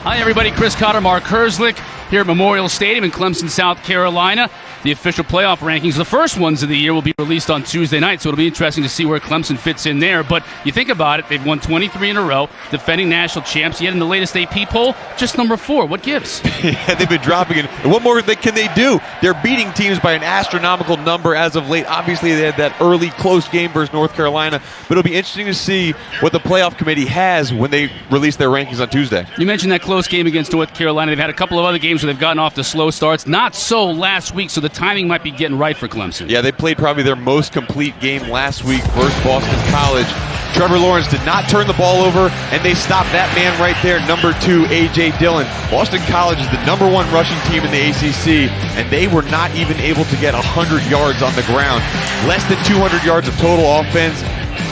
Hi, everybody. Chris Cotter, Mark Herzlich here at Memorial Stadium in Clemson, South Carolina. The official playoff rankings, the first ones of the year, will be released on Tuesday night, so it'll be interesting to see where Clemson fits in there. But you think about it, they've won 23 in a row, defending national champs, yet in the latest AP poll, just number 4. What gives? Yeah, they've been dropping it. And what more can they do? They're beating teams by an astronomical number as of late. Obviously, they had that early close game versus North Carolina, but it'll be interesting to see what the playoff committee has when they release their rankings on Tuesday. You mentioned that close game against North Carolina. They've had a couple of other games where they've gotten off to slow starts. Not so last week, so the timing might be getting right for Clemson. Yeah, they played probably their most complete game last week versus Boston College. Trevor Lawrence did not turn the ball over, and they stopped that man right there, number 2, A.J. Dillon. Boston College is the number 1 rushing team in the ACC, and they were not even able to get 100 yards on the ground. Less than 200 yards of total offense.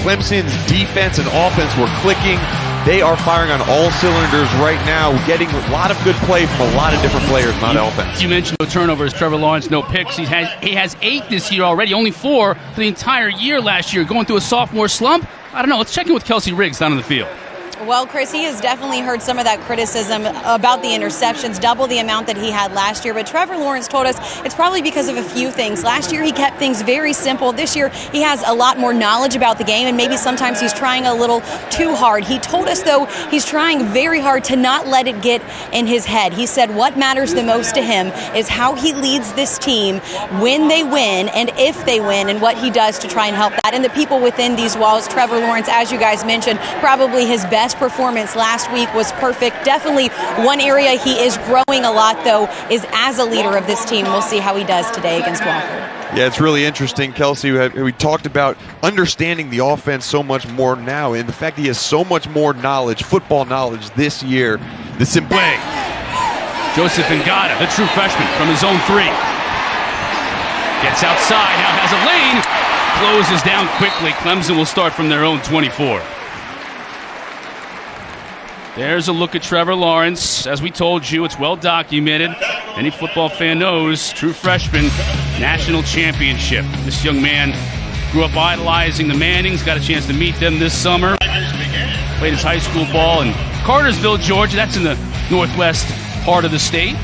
Clemson's defense and offense were clicking. They are firing on all cylinders right now, getting a lot of good play from a lot of different players, not offense. You mentioned no turnovers. Trevor Lawrence, no picks. He has 8 this year already, only 4 for the entire year last year. Going through a sophomore slump? I don't know. Let's check in with Kelsey Riggs down on the field. Well, Chris, he has definitely heard some of that criticism about the interceptions, double the amount that he had last year. But Trevor Lawrence told us it's probably because of a few things. Last year, he kept things very simple. This year, he has a lot more knowledge about the game, and maybe sometimes he's trying a little too hard. He told us, though, he's trying very hard to not let it get in his head. He said what matters the most to him is how he leads this team when they win and if they win, and what he does to try and help that. And the people within these walls, Trevor Lawrence, as you guys mentioned, probably his best performance last week was perfect. Definitely one area he is growing a lot, though, is as a leader of this team. We'll see how he does today against Wofford. Yeah, it's really interesting, Kelsey. We talked about understanding the offense so much more now, and the fact that he has so much more knowledge, football knowledge this year. The simplicity. Joseph Ngata, the true freshman from his own 3. Gets outside, now has a lane. Closes down quickly. Clemson will start from their own 24. There's a look at Trevor Lawrence. As we told you, it's well documented. Any football fan knows, true freshman, national championship. This young man grew up idolizing the Mannings, got a chance to meet them this summer. Played his high school ball in Cartersville, Georgia. That's in the northwest part of the state.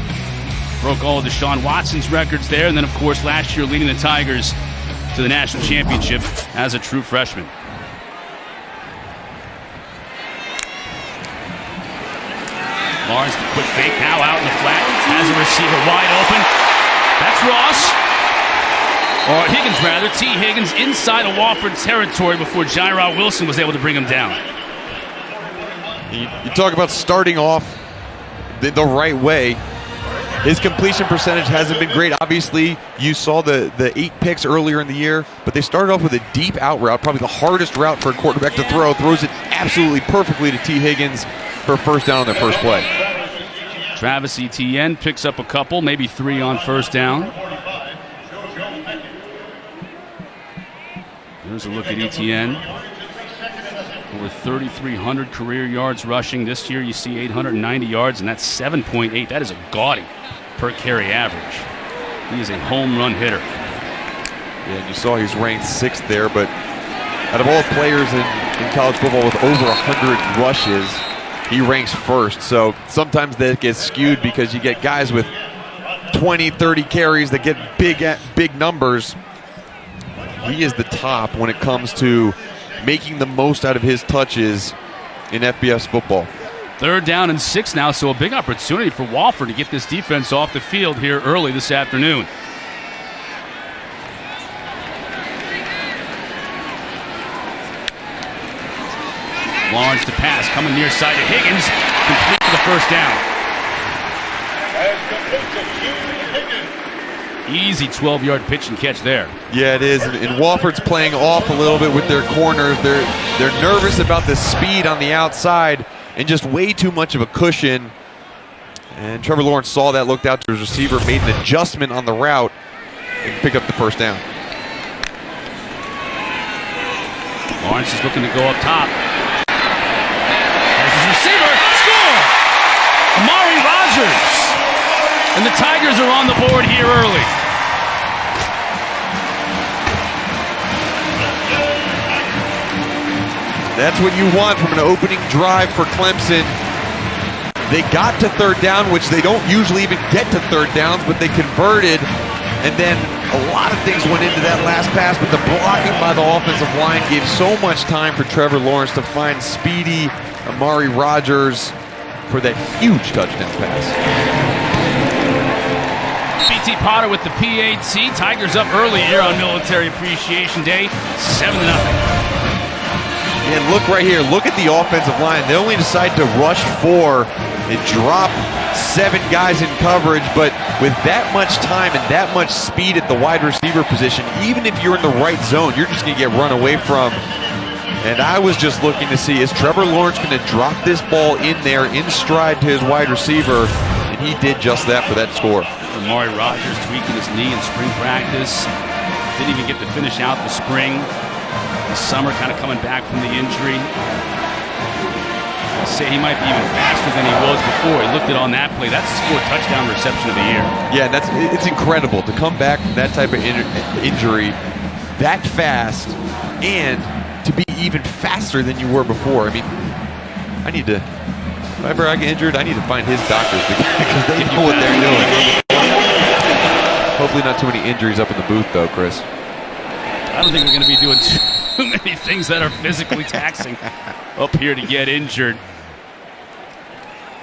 Broke all of Deshaun Watson's records there. And then, of course, last year leading the Tigers to the national championship as a true freshman. Lawrence, the quick fake, now out in the flat, has a receiver wide open. That's Ross. Or Higgins, rather. T. Higgins inside of Wofford territory before Jairod Wilson was able to bring him down. You talk about starting off the right way. His completion percentage hasn't been great. Obviously, you saw the 8 picks earlier in the year, but they started off with a deep out route, probably the hardest route for a quarterback to throw. Throws it absolutely perfectly to T. Higgins for first down on their first play. Travis Etienne picks up a couple, maybe 3 on first down. There's a look at Etienne. Over 3,300 career yards rushing. This year you see 890 yards, and that's 7.8. That is a gaudy per carry average. He is a home run hitter. Yeah, you saw he's ranked 6th there, but out of all players in college football with over 100 rushes, he ranks 1st. So sometimes that gets skewed because you get guys with 20, 30 carries that get big numbers. He is the top when it comes to making the most out of his touches in FBS football. 3rd down and 6 now, so a big opportunity for Wofford to get this defense off the field here early this afternoon. Lawrence to pass, coming near side to Higgins, complete for the first down. Easy 12-yard pitch and catch there. Yeah, it is. And Wofford's playing off a little bit with their corners. They're nervous about the speed on the outside and just way too much of a cushion. And Trevor Lawrence saw that, looked out to his receiver, made an adjustment on the route, and picked up the first down. Lawrence is looking to go up top. There's his receiver. Score! Amari Rogers. And the Tigers are on the board here early. That's what you want from an opening drive for Clemson. They got to third down, which they don't usually even get to third downs, but they converted. And then a lot of things went into that last pass, but the blocking by the offensive line gave so much time for Trevor Lawrence to find speedy Amari Rodgers for that huge touchdown pass. BT Potter with the PAT. Tigers up early here on Military Appreciation Day, 7-0. And look right here, look at the offensive line. They only decide to rush 4 and drop 7 guys in coverage, but with that much time and that much speed at the wide receiver position, even if you're in the right zone, you're just going to get run away from. And I was just looking to see, is Trevor Lawrence going to drop this ball in there in stride to his wide receiver? And he did just that for that score. Amari Rodgers tweaking his knee in spring practice. Didn't even get to finish out the spring. The summer kind of coming back from the injury. I'll say he might be even faster than he was before. He looked at on that play. That's his 4th touchdown reception of the year. Yeah, it's incredible to come back from that type of injury that fast and to be even faster than you were before. I mean, if ever I get injured, I need to find his doctors because they know what they're doing. Hopefully not too many injuries up in the booth, though, Chris. I don't think we're going to be doing too many things that are physically taxing up here to get injured.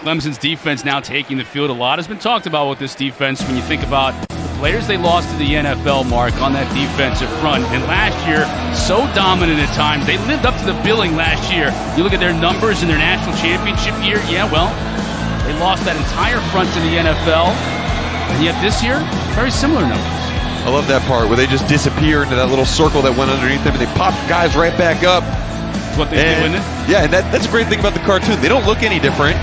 Clemson's defense now taking the field. A lot has been talked about with this defense when you think about the players they lost to the NFL, Mark, on that defensive front. And last year, so dominant at times. They lived up to the billing last year. You look at their numbers in their national championship year, yeah, well, they lost that entire front to the NFL. And yet this year, very similar numbers. I love that part where they just disappear into that little circle that went underneath them and they pop guys right back up. That's what they do, isn't it? Yeah, and that's a great thing about the cartoon. They don't look any different.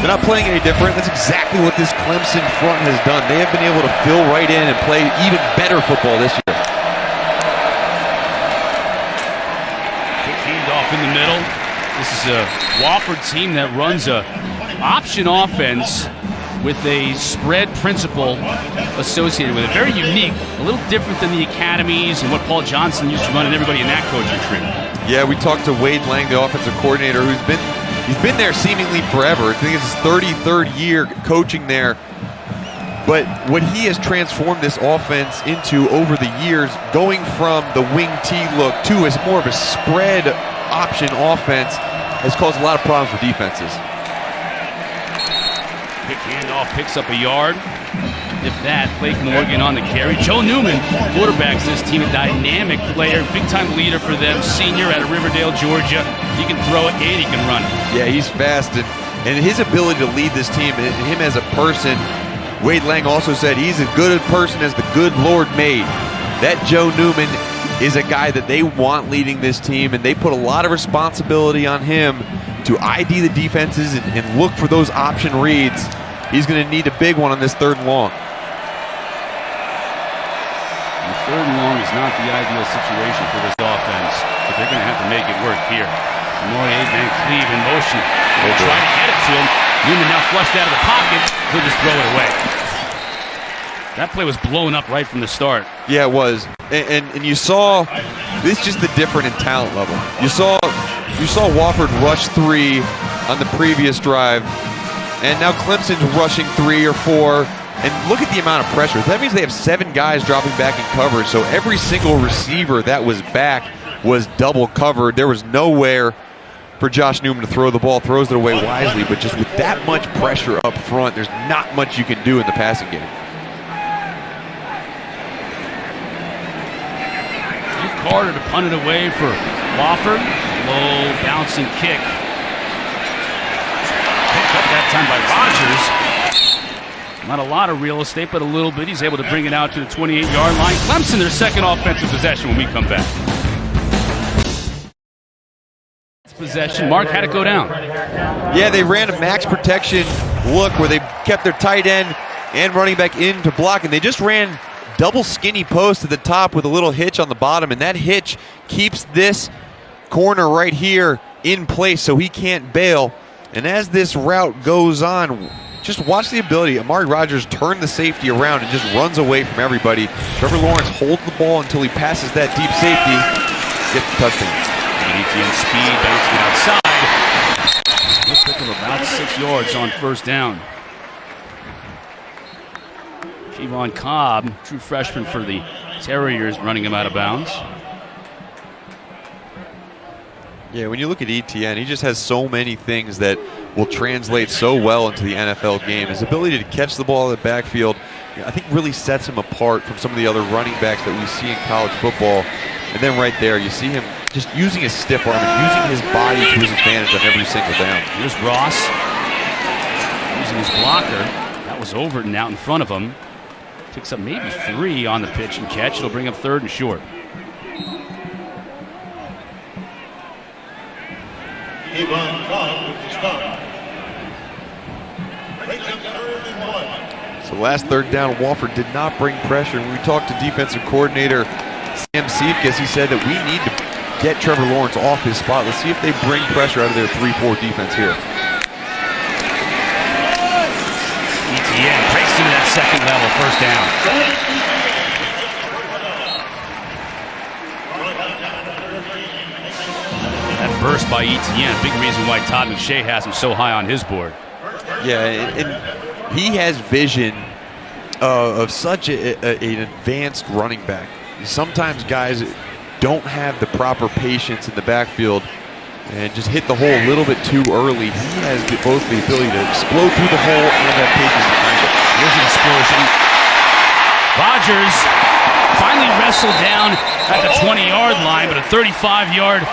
They're not playing any different. That's exactly what this Clemson front has done. They have been able to fill right in and play even better football this year. Quick handoff in the middle. This is a Wofford team that runs a option offense with a spread principle associated with it. Very unique, a little different than the academies and what Paul Johnson used to run and everybody in that coaching tree. Yeah, we talked to Wade Lang, the offensive coordinator, he's been there seemingly forever. I think it's his 33rd year coaching there. But what he has transformed this offense into over the years, going from the wing T look to as more of a spread option offense, has caused a lot of problems for defenses. Quick handoff, picks up a yard. If that, Blake Morgan on the carry. Joe Newman quarterbacks this team, a dynamic player, big-time leader for them, senior out of Riverdale, Georgia. He can throw it and he can run it. Yeah, he's fast, and his ability to lead this team, and him as a person, Wade Lang also said he's as good a person as the good Lord made. That Joe Newman is a guy that they want leading this team, and they put a lot of responsibility on him to ID the defenses and look for those option reads. He's going to need a big one on this 3rd and long. And 3rd and long is not the ideal situation for this offense, but they're going to have to make it work here. Morier Van Cleve in motion. They'll try to get it to him. Newman now flushed out of the pocket. He'll just throw it away. That play was blown up right from the start. Yeah, it was. And you saw, this is just the different in talent level. You saw Wofford rush 3 on the previous drive, and now Clemson's rushing 3 or 4. And look at the amount of pressure. That means they have 7 guys dropping back in coverage. So every single receiver that was back was double covered. There was nowhere for Josh Newman to throw the ball. Throws it away wisely, but just with that much pressure up front, there's not much you can do in the passing game. Carter to punt it away for Wofford. Low bouncing kick. Picked up that time by Rodgers. Not a lot of real estate, but a little bit. He's able to bring it out to the 28-yard line. Clemson, their 2nd offensive possession when we come back. Possession. Mark, how'd it go down? Yeah, they ran a max protection look where they kept their tight end and running back in to block, and they just ran double skinny post at the top with a little hitch on the bottom, and that hitch keeps this corner right here in place so he can't bail. And as this route goes on, just watch the ability. Amari Rodgers turned the safety around and just runs away from everybody. Trevor Lawrence holds the ball until he passes that deep safety, gets the touchdown. ETN speed, bouncing outside. He'll pick him about 6 yards on first down. Kevon Cobb, true freshman for the Terriers, running him out of bounds. Yeah, when you look at ETN, he just has so many things that will translate so well into the NFL game. His ability to catch the ball in the backfield, I think, really sets him apart from some of the other running backs that we see in college football. And then right there, you see him just using his stiff arm and using his body to his advantage on every single down. Here's Ross using his blocker. That was Overton out in front of him. Picks up maybe 3 on the pitch and catch. It'll bring up 3rd and short. So last 3rd down, Wofford did not bring pressure. When we talked to defensive coordinator Sam Siefkas, he said that we need to get Trevor Lawrence off his spot. Let's see if they bring pressure out of their 3-4 defense here. ETN breaks into that second level, first down. That burst by ETN, big reason why Todd McShay has him so high on his board. Yeah, and he has vision of such an advanced running back. Sometimes guys don't have the proper patience in the backfield and just hit the hole a little bit too early. He has both the ability to explode through the hole and have patience behind it. Here's an explosion. Rodgers finally wrestled down at the 20-yard line, but a 35-yard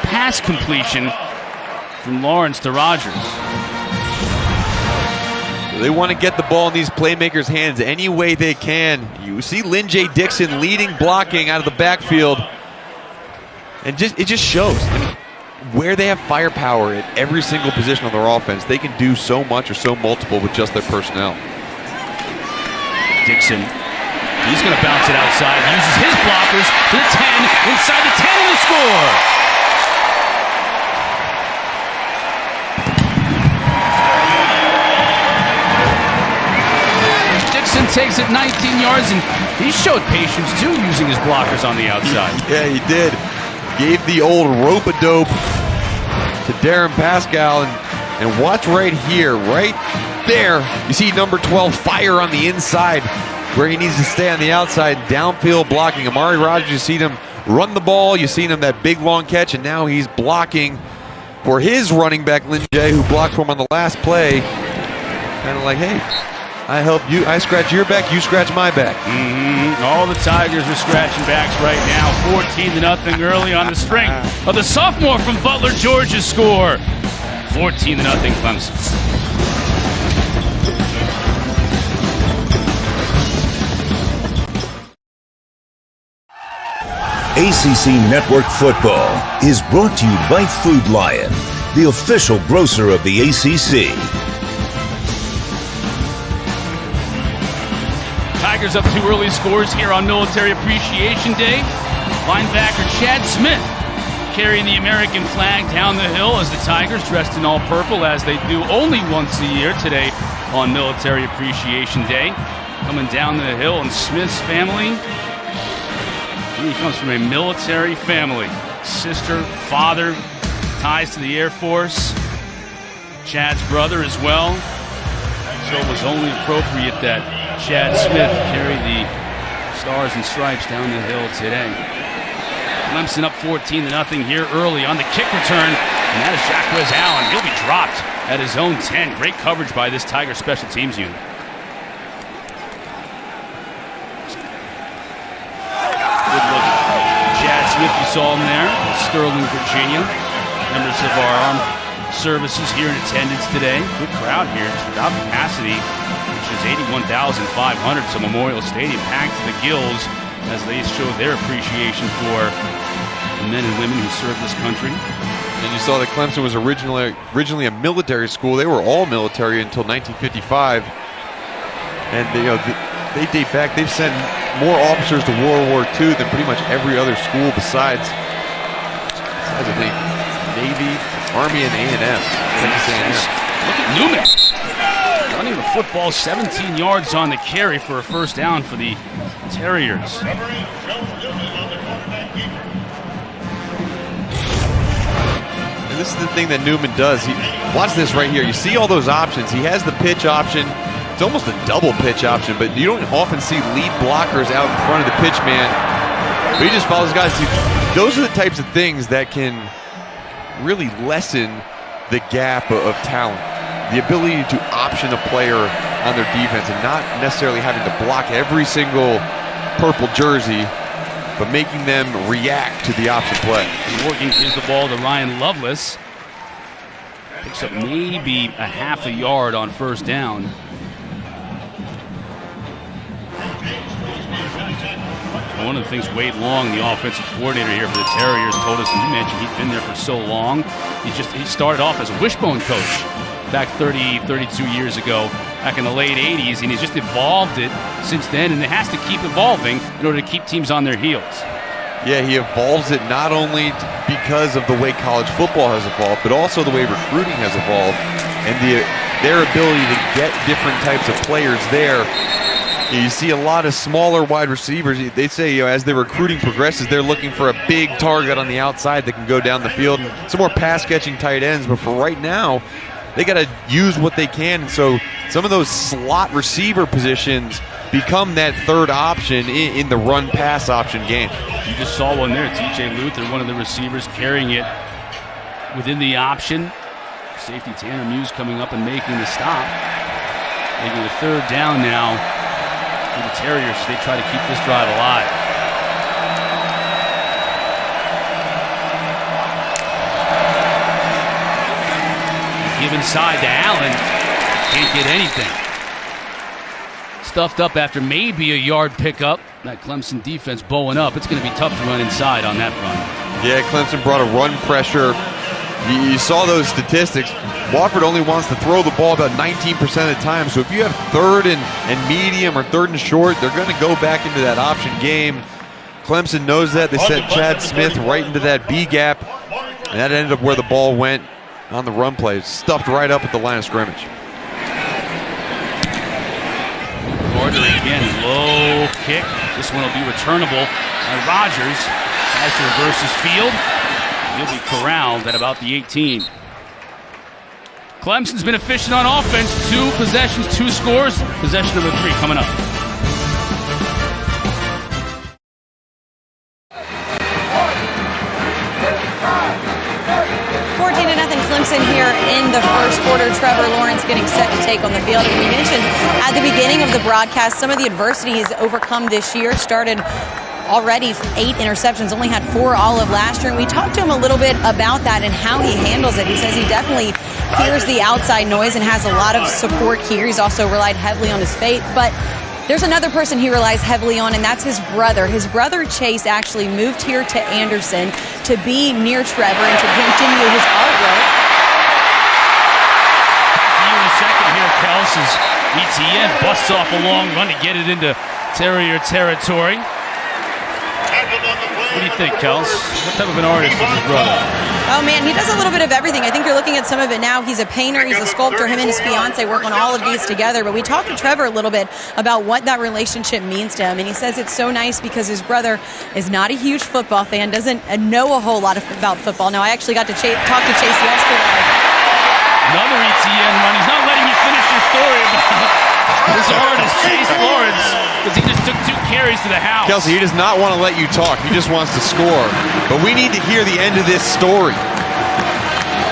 pass completion from Lawrence to Rodgers. They want to get the ball in these playmakers' hands any way they can. You see Lynn J. Dixon leading blocking out of the backfield. And it just shows where they have firepower at every single position on their offense. They can do so much or so multiple with just their personnel. Dixon, he's going to bounce it outside. Uses his blockers to the 10, inside the 10 and the score. Takes it 19 yards, and he showed patience too, using his blockers on the outside. Yeah, he did. Gave the old rope-a-dope to Darren Pascal, and watch right here, right there. You see number 12 fire on the inside where he needs to stay on the outside, downfield blocking. Amari Rodgers, you see him run the ball, you seen him that big long catch, and now he's blocking for his running back, Lynn J., who blocked for him on the last play. Kind of like, hey, I help you. I scratch your back. You scratch my back. All the Tigers are scratching backs right now. 14-0 early on the strength of the sophomore from Butler, Georgia score. 14-0 Clemson. ACC Network Football is brought to you by Food Lion, the official grocer of the ACC. Tigers up 2 early scores here on Military Appreciation Day. Linebacker Chad Smith carrying the American flag down the hill as the Tigers, dressed in all purple as they do only once a year today on Military Appreciation Day. Coming down the hill, and Smith's family, he comes from a military family. Sister, father, ties to the Air Force. Chad's brother as well. So it was only appropriate that Chad Smith carried the Stars and Stripes down the hill today. Clemson up 14-0 here early on the kick return, and that is Jacquez Allen. He'll be dropped at his own 10. Great coverage by this Tiger special teams unit. Good look. Chad Smith, you saw him there. Sterling, Virginia. Members of our armed services here in attendance today. Good crowd here, just without capacity, which is 81,500. So Memorial Stadium packed to the gills as they show their appreciation for the men and women who serve this country. And you saw that Clemson was originally a military school. They were all military until 1955. And they date back. They've sent more officers to World War II than pretty much every other school besides I think, Navy, Army, and A&M. Look at Newman running the football 17 yards on the carry for a first down for the Terriers. And this is the thing that Newman does. Watch this right here. You see all those options. He has the pitch option. It's almost a double pitch option, but you don't often see lead blockers out in front of the pitch man. But he just follows guys. Those are the types of things that can really lessen the gap of talent. The ability to option a player on their defense and not necessarily having to block every single purple jersey, but making them react to the option play. Morgan gives the ball to Ryan Lovelace. Picks up maybe a half a yard on first down. One of the things Wade Long, the offensive coordinator here for the Terriers, told us, and you mentioned he's been there for so long. He started off as a wishbone coach back 32 years ago, back in the late 80s, and he's just evolved it since then, and it has to keep evolving in order to keep teams on their heels. Yeah, he evolves it not only because of the way college football has evolved, but also the way recruiting has evolved, and their ability to get different types of players there. You see a lot of smaller wide receivers. They say, as their recruiting progresses, they're looking for a big target on the outside that can go down the field, and some more pass-catching tight ends. But for right now, they got to use what they can. And so some of those slot receiver positions become that third option in the run-pass option game. You just saw one there. T.J. Luther, one of the receivers, carrying it within the option. Safety Tanner Muse coming up and making the stop. Making the third down now for the Terriers. They try to keep this drive alive. Give inside to Allen. Can't get anything. Stuffed up after maybe a yard pickup. That Clemson defense bowing up. It's going to be tough to run inside on that front. Yeah, Clemson brought a run pressure. You saw those statistics. Wofford only wants to throw the ball about 19% of the time. So if you have third and medium or third and short, they're going to go back into that option game. Clemson knows that. They sent Chad Smith right into that B gap, and that ended up where the ball went on the run play. Stuffed right up at the line of scrimmage. Carter again, low kick. This one will be returnable. And Rogers has to reverse his field. He'll be corralled at about the 18. Clemson's been efficient on offense. 2 possessions, 2 scores. Possession number 3 coming up. 14-0 Clemson here in the first quarter. Trevor Lawrence getting set to take on the field. And we mentioned at the beginning of the broadcast some of the adversity he's overcome this year. Started already 8 interceptions, only had 4 all of last year. And we talked to him a little bit about that and how he handles it. He says he definitely hears the outside noise and has a lot of support here. He's also relied heavily on his faith. But there's another person he relies heavily on, and that's his brother. His brother, Chase, actually moved here to Anderson to be near Trevor and to continue his artwork. See you in a second here, Kels, as ETN busts off a long run to get it into Terrier territory. What do you think, Kels? What type of an artist is his brother? Oh, man, he does a little bit of everything. I think you're looking at some of it now. He's a painter. He's a sculptor. Him and his fiance work on all of these together. But we talked to Trevor a little bit about what that relationship means to him. And he says it's so nice because his brother is not a huge football fan, doesn't know a whole lot about football. Now, I actually got to talk to Chase yesterday. Another ETN run. He's not letting you finish your story about this artist, Chase Lawrence, because he just took 2 carries to the house. Kelsey, he does not want to let you talk. He just wants to score. But we need to hear the end of this story.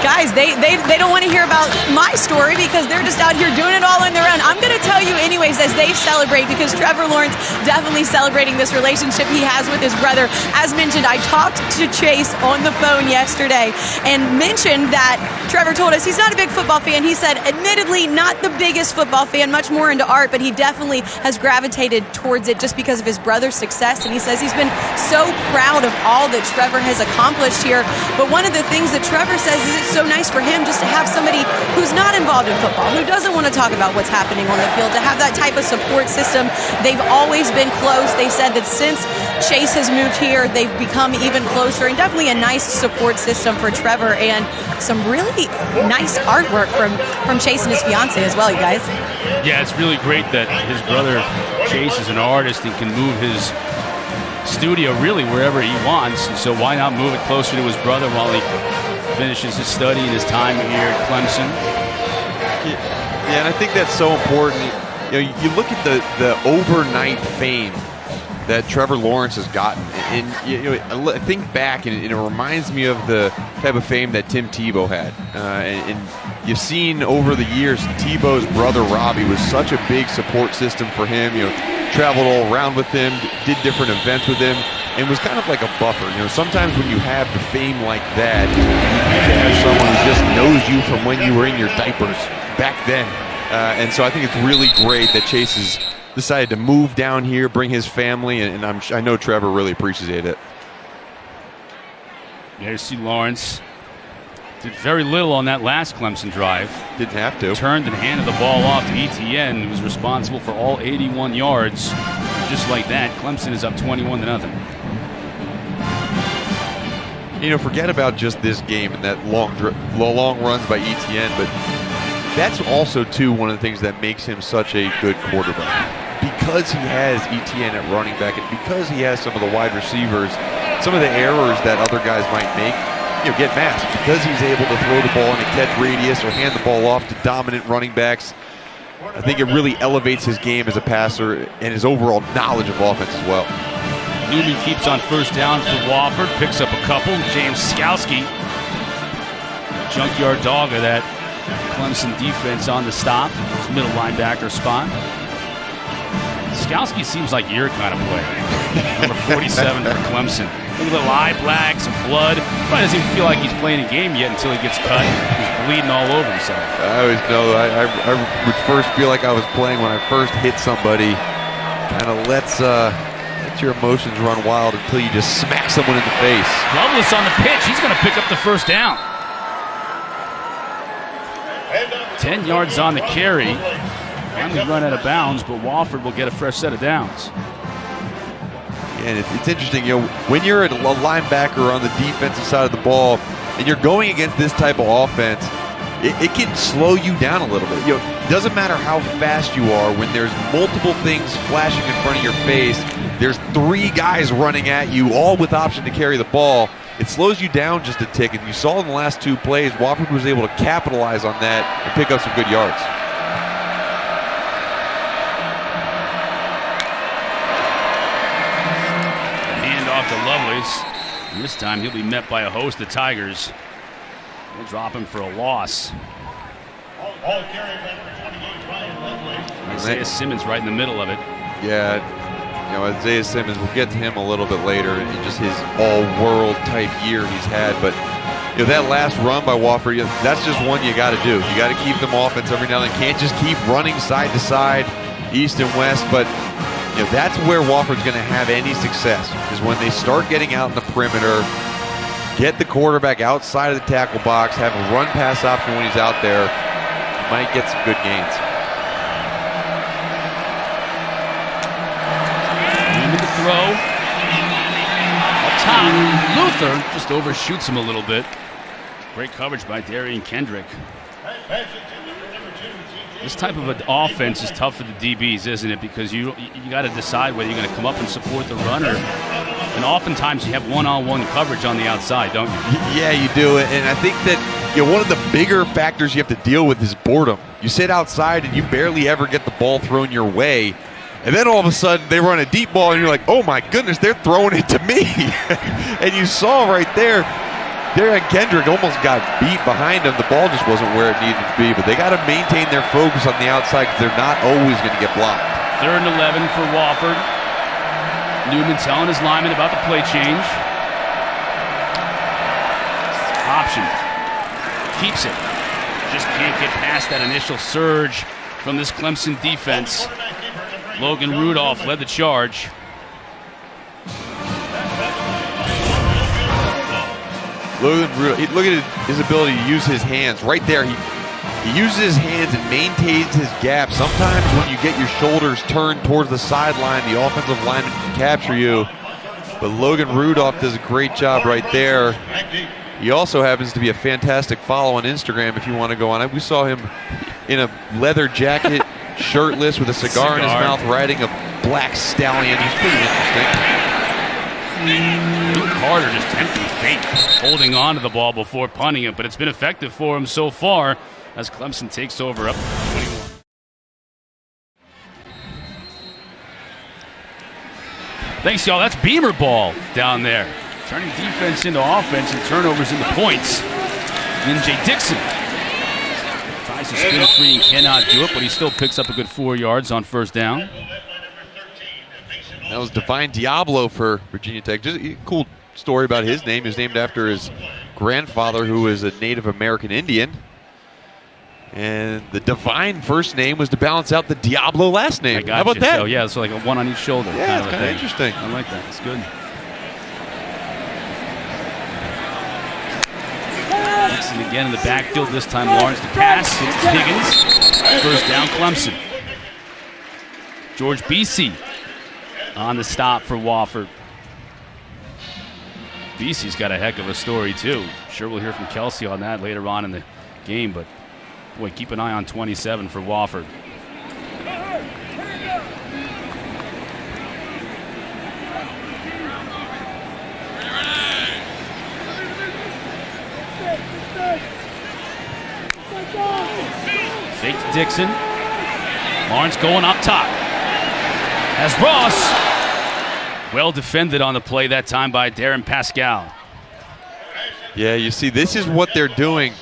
Guys, they don't want to hear about my story because they're just out here doing it all on their own. I'm going to tell you anyways as they celebrate, because Trevor Lawrence definitely celebrating this relationship he has with his brother. As mentioned, I talked to Chase on the phone yesterday and mentioned that Trevor told us he's not a big football fan. He said, admittedly, not the biggest football fan, much more into art, but he definitely has gravitated towards it just because of his brother's success. And he says he's been so proud of all that Trevor has accomplished here. But one of the things that Trevor says is it's so nice for him just to have somebody who's not involved in football, who doesn't want to talk about what's happening on the field, to have that type of support system. They've always been close. They said that since Chase has moved here, they've become even closer, and definitely a nice support system for Trevor, and some really nice artwork from Chase and his fiance as well, you guys. Yeah, it's really great that his brother Chase is an artist and can move his studio really wherever he wants, and so why not move it closer to his brother while he finishes his study and his time here at Clemson. Yeah, and I think that's so important. You look at the overnight fame that Trevor Lawrence has gotten, and I think back, and it reminds me of the type of fame that Tim Tebow had. And you've seen over the years, Tebow's brother Robbie was such a big support system for him. Traveled all around with him, did different events with him, and was kind of like a buffer. Sometimes when you have the fame like that, you have someone who just knows you from when you were in your diapers back then. And so I think it's really great that Chase has decided to move down here, bring his family, and I know Trevor really appreciated it. There you see Lawrence. Did very little on that last Clemson drive. Didn't have to. Turned and handed the ball off to Etienne, who was responsible for all 81 yards. Just like that, Clemson is up 21-0. Forget about just this game and that long runs by Etienne, but that's also, too, one of the things that makes him such a good quarterback. Because he has Etienne at running back, and because he has some of the wide receivers, some of the errors that other guys might make, get masked. Because he's able to throw the ball in a catch radius or hand the ball off to dominant running backs, I think it really elevates his game as a passer and his overall knowledge of offense as well. Newman keeps on first down for Wofford, picks up a couple. James Skalski, junkyard dog of that Clemson defense on the stop, his middle linebacker spot. Skalski seems like your kind of player. Number 47 for Clemson. Look at the eye black, some blood. Probably doesn't even feel like he's playing a game yet until he gets cut. He's bleeding all over himself. I always know. I would first feel like I was playing when I first hit somebody. Kind of lets your emotions run wild until you just smack someone in the face. Loveless on the pitch. He's going to pick up the first down. 10 yards on the carry. Finally run out of bounds, but Wofford will get a fresh set of downs. And it's interesting, when you're a linebacker on the defensive side of the ball and you're going against this type of offense, it can slow you down a little bit. It doesn't matter how fast you are, when there's multiple things flashing in front of your face, there's 3 guys running at you, all with option to carry the ball. It slows you down just a tick, and you saw in the last 2 plays, Wofford was able to capitalize on that and pick up some good yards. To Lovelace. And this time he'll be met by a host of Tigers. They'll drop him for a loss. Isaiah Simmons right in the middle of it. Yeah, Isaiah Simmons, we'll get to him a little bit later, and just his all-world type year he's had. But that last run by Wofford, that's just one you got to do. You got to keep them offense every now and then. Can't just keep running side to side, east and west, but that's where Wofford's going to have any success, is when they start getting out in the perimeter, get the quarterback outside of the tackle box, have a run-pass option when he's out there. You might get some good gains. Into the throw. Up top, Luther just overshoots him a little bit. Great coverage by Darian Kendrick. This type of an offense is tough for the DBs, isn't it? Because you got to decide whether you're going to come up and support the runner. And oftentimes you have one-on-one coverage on the outside, don't you? Yeah, you do. And I think that one of the bigger factors you have to deal with is boredom. You sit outside and you barely ever get the ball thrown your way. And then all of a sudden they run a deep ball and you're like, oh my goodness, they're throwing it to me. And you saw right there, Darian Kendrick almost got beat behind him. The ball just wasn't where it needed to be, but they got to maintain their focus on the outside because they're not always going to get blocked. 3rd and 11 for Wofford. Newman telling his lineman about the play change. Option. Keeps it. Just can't get past that initial surge from this Clemson defense. Logan Rudolph led the charge. Look at his ability to use his hands right there. He uses his hands and maintains his gap. Sometimes when you get your shoulders turned towards the sideline, the offensive lineman can capture you. But Logan Rudolph does a great job right there. He also happens to be a fantastic follow on Instagram if you want to go on it. We saw him in a leather jacket, shirtless, with a cigar in his mouth, riding a black stallion. He's pretty interesting. Carter just tempting fate, holding on to the ball before punting it, but it's been effective for him so far as Clemson takes over up 21. Thanks, y'all. That's Beamer ball down there. Turning defense into offense and turnovers into points. NJ Dixon tries to spin a free and cannot do it, but he still picks up a good 4 yards on first down. That was Divine Diablo for Virginia Tech. Just a cool story about his name. He was named after his grandfather, who is a Native American Indian. And the Divine first name was to balance out the Diablo last name. How about that? So, yeah, so like a one on each shoulder. Yeah, it's kind of interesting. I like that. It's good. Dixon again in the backfield. This time Lawrence to pass. It's Higgins. First down, Clemson. George Beasy on the stop for Wofford. Beasy's got a heck of a story, too. Sure we'll hear from Kelsey on that later on in the game, but boy, keep an eye on 27 for Wofford. Fake to Dixon. Lawrence going up top. As Ross. Well defended on the play that time by Darren Pascal. Yeah, you see, this is what they're doing.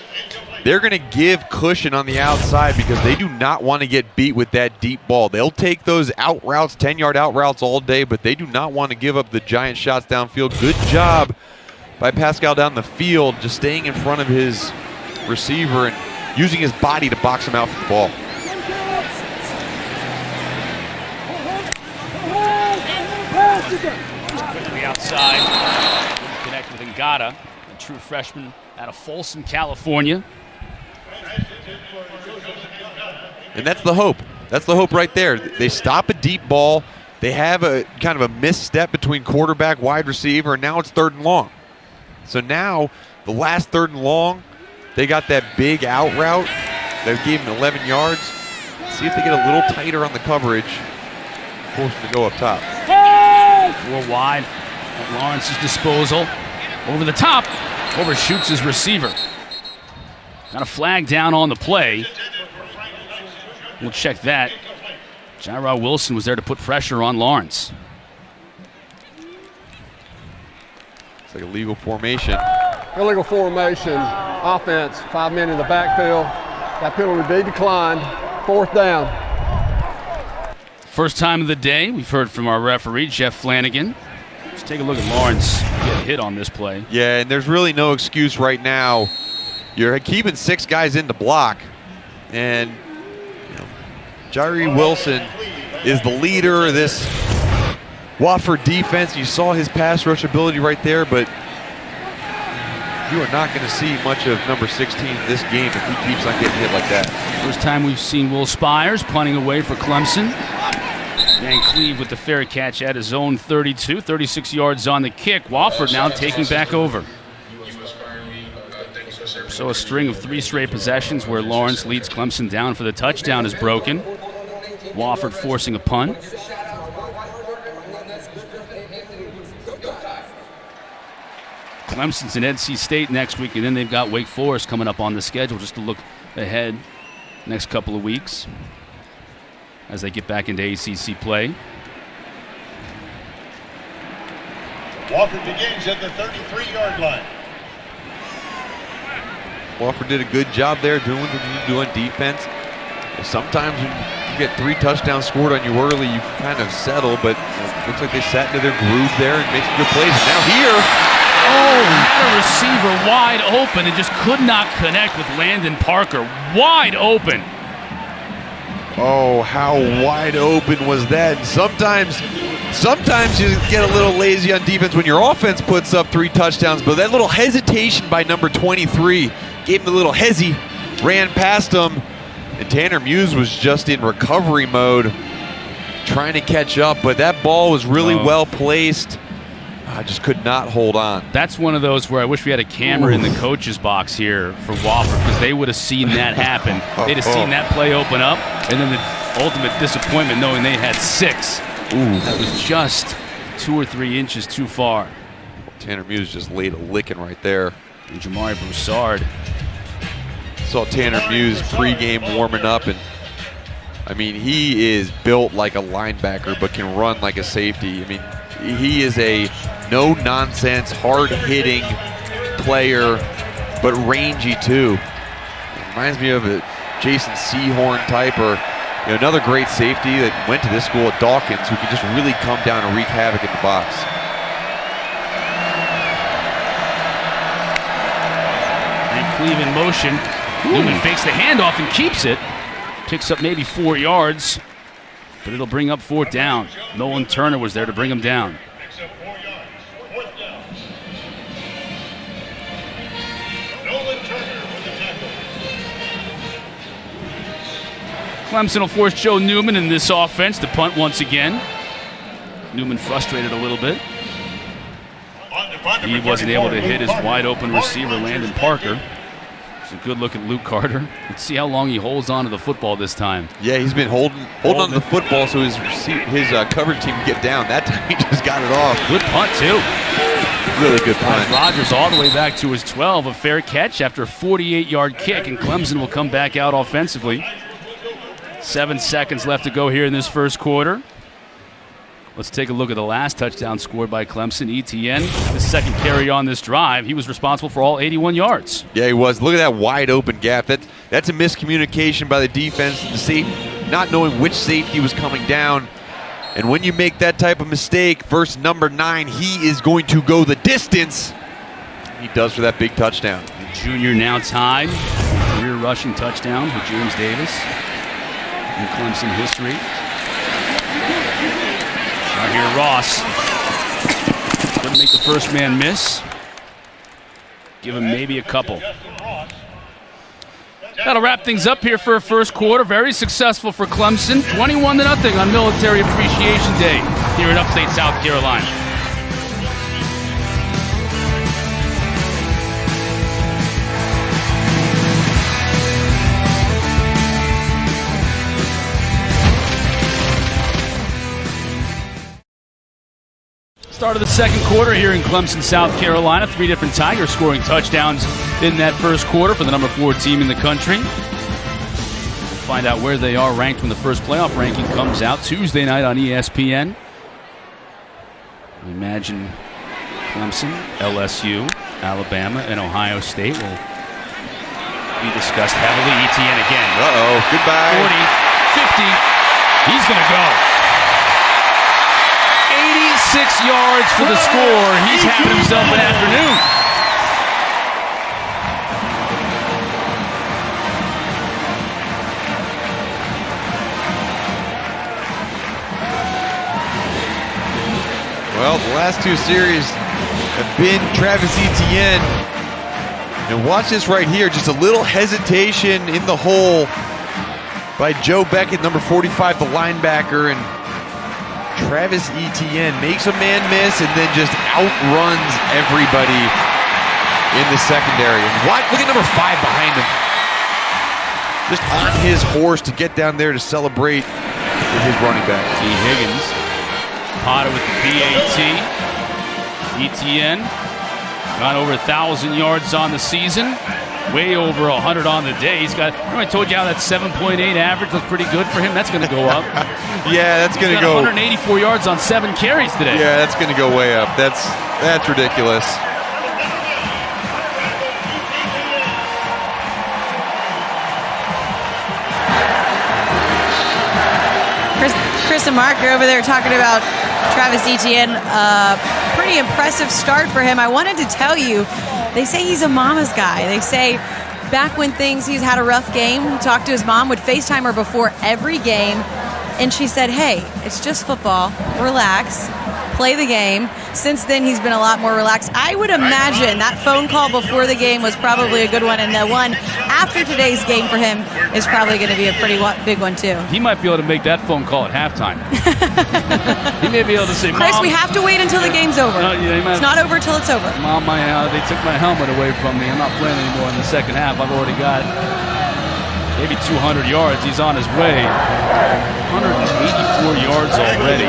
They're going to give cushion on the outside because they do not want to get beat with that deep ball. They'll take those out routes, 10-yard out routes all day, but they do not want to give up the giant shots downfield. Good job by Pascal down the field, just staying in front of his receiver and using his body to box him out for the ball. Quickly outside. Connect with Ngata, a true freshman out of Folsom, California. And that's the hope. That's the hope right there. They stop a deep ball. They have a kind of a misstep between quarterback, wide receiver, and now it's 3rd and long. So now, the last 3rd and long, they got that big out route that gave them 11 yards. See if they get a little tighter on the coverage. Force them to go up top. 4 wide at Lawrence's disposal. Over the top. Overshoots his receiver. Got a flag down on the play. We'll check that. Jairod Wilson was there to put pressure on Lawrence. It's like a legal formation. Illegal formation, offense, 5 men in the backfield. That penalty be declined. 4th down. First time of the day, we've heard from our referee, Jeff Flanagan. Let's take a look at Lawrence get hit on this play. Yeah, and there's really no excuse right now. You're keeping 6 guys in the block, and Jairod Wilson is the leader of this Wofford defense. You saw his pass rush ability right there, but you are not going to see much of number 16 in this game if he keeps on getting hit like that. First time we've seen Will Spires punting away for Clemson. Van Cleve with the fair catch at his own 32, 36 yards on the kick. Wofford now taking back over. So a string of 3 straight possessions where Lawrence leads Clemson down for the touchdown is broken. Wofford forcing a punt. Clemson's in NC State next week, and then they've got Wake Forest coming up on the schedule just to look ahead next couple of weeks as they get back into ACC play. Wofford begins at the 33-yard line. Wofford did a good job there doing what you need to do on defense. Sometimes when you get 3 touchdowns scored on you early, you kind of settle, but it looks like they sat into their groove there and made some good plays. And now here, had a receiver wide open and just could not connect with Landon Parker. Wide open. oh, how wide open was that? And sometimes you get a little lazy on defense when your offense puts up 3 touchdowns, but that little hesitation by number 23 gave him a little hezzy, ran past him, and Tanner Muse was just in recovery mode trying to catch up, but that ball was really well placed. I just could not hold on. That's one of those where I wish we had a camera in the coach's box here for Wofford, because they would have seen that happen. They'd have seen that play open up, and then the ultimate disappointment knowing they had 6. That was just 2 or 3 inches too far. Tanner Muse just laid a licking right there. And Jamari Broussard. Saw Tanner Muse pregame warming up, and I mean, he is built like a linebacker but can run like a safety. I mean, he is a no-nonsense, hard-hitting player, but rangy too. Reminds me of a Jason Sehorn type, or another great safety that went to this school at Dawkins, who can just really come down and wreak havoc in the box. And Cleve in motion. Newman fakes the handoff and keeps it. Picks up maybe 4 yards, but it'll bring up 4th down. Nolan Turner was there to bring him down. Picks up 4 yards. 4th down. Nolan Turner with the tackle. Clemson will force Joe Newman in this offense to punt once again. Newman frustrated a little bit. He wasn't able to hit his wide-open receiver, Landon Parker. It's a good look at Luke Carter. Let's see how long he holds on to the football this time. Yeah, he's been holding on to the football so his coverage team can get down. That time he just got it off. Good punt, too. Really good punt. Rodgers all the way back to his 12. A fair catch after a 48-yard kick, and Clemson will come back out offensively. 7 seconds left to go here in this first quarter. Let's take a look at the last touchdown scored by Clemson. Etienne, the second carry on this drive. He was responsible for all 81 yards. Yeah, he was. Look at that wide open gap. That's a miscommunication by the defense. The safety not knowing which safety was coming down. And when you make that type of mistake, versus number 9, he is going to go the distance. He does for that big touchdown. The junior now tied. Career rushing touchdown for James Davis in Clemson history. Out here, Ross. Couldn't make the first man miss. Give him maybe a couple. That'll wrap things up here for a first quarter. Very successful for Clemson. 21-0 on Military Appreciation Day here in upstate South Carolina. Start of the second quarter here in Clemson, South Carolina. 3 different Tigers scoring touchdowns in that first quarter for the number 4 team in the country. We'll find out where they are ranked when the first playoff ranking comes out Tuesday night on ESPN. I imagine Clemson, LSU, Alabama, and Ohio State will be discussed heavily. Etienne again. Uh-oh, goodbye. 40, 50, he's going to go. 86 yards for the score. He's having himself an afternoon. Well, the last 2 series have been Travis Etienne. And watch this right here. Just a little hesitation in the hole by Joe Beckett, number 45, the linebacker. And Travis Etienne makes a man miss and then just outruns everybody in the secondary. And look at number 5 behind him. Just on his horse to get down there to celebrate with his running back. T. Higgins. Potter with the PAT. Etienne got over 1,000 yards on the season. Way over 100 on the day. He's got, remember I told you how that 7.8 average looked pretty good for him? That's going to go up. Yeah, that's going to go. 184 yards on 7 carries today. Yeah, that's going to go way up. That's ridiculous. Chris and Mark are over there talking about Travis Etienne. Pretty impressive start for him. I wanted to tell you, they say he's a mama's guy. They say back when he's had a rough game, he talked to his mom, would FaceTime her before every game, and she said, hey, it's just football. Relax. Play the game. Since then, he's been a lot more relaxed. I would imagine that phone call before the game was probably a good one, and the one after today's game for him is probably going to be a pretty big one, too. He might be able to make that phone call at halftime. He may be able to say, Mom, Chris, we have to wait until the game's over. It's not over till it's over. Mom, they took my helmet away from me. I'm not playing anymore in the second half. I've already got maybe 200 yards. He's on his way. 184 yards already.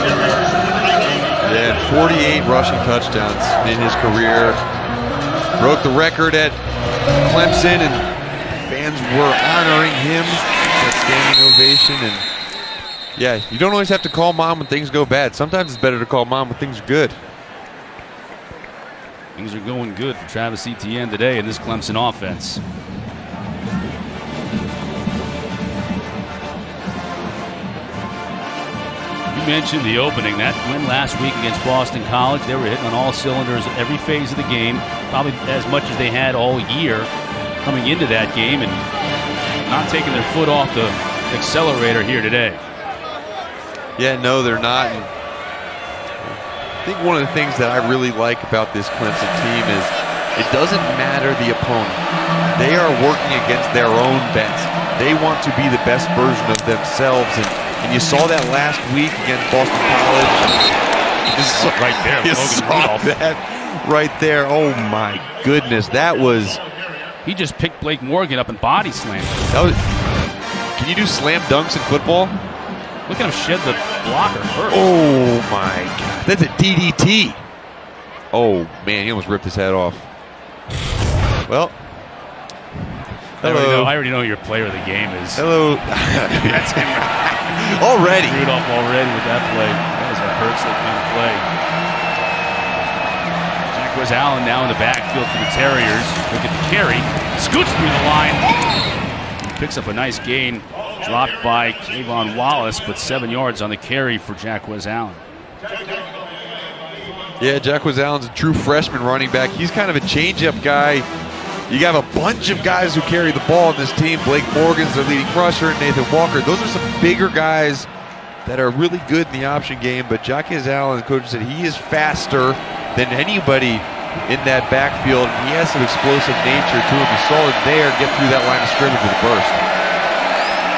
Yeah, 48 rushing touchdowns in his career. Broke the record at Clemson, and fans were honoring him. That standing ovation. And yeah, you don't always have to call mom when things go bad. Sometimes it's better to call mom when things are good. Things are going good for Travis Etienne today in this Clemson offense. You mentioned the opening. That win last week against Boston College. They were hitting on all cylinders at every phase of the game, probably as much as they had all year coming into that game, and not taking their foot off the accelerator here today. Yeah, no, they're not. And I think one of the things that I really like about this Clemson team is it doesn't matter the opponent. They are working against their own best. They want to be the best version of themselves, and you saw that last week against Boston College. Right there, you saw that right there. Oh my goodness, that was. He just picked Blake Morgan up and body slammed. Can you do slam dunks in football? Look at him shed the blocker first. Oh my God, that's a DDT. Oh man, he almost ripped his head off. Well, hello. I already know who your player of the game is. Hello. That's him. Already. Rudolph already with that play. That was a Hurtsy kind of play. Jacquez Allen now in the backfield for the Terriers. Look at the carry. Scoots through the line. Picks up a nice gain. Dropped by Kayvon Wallace, but 7 yards on the carry for Jacquez Allen. Yeah, Jacquez Allen's a true freshman running back. He's kind of a change-up guy. You got a bunch of guys who carry the ball in this team. Blake Morgan's their leading rusher, Nathan Walker. Those are some bigger guys that are really good in the option game, but Jacquez Allen, the coach said he is faster than anybody in that backfield. He has some explosive nature to him. You saw it there get through that line of scrimmage with a burst.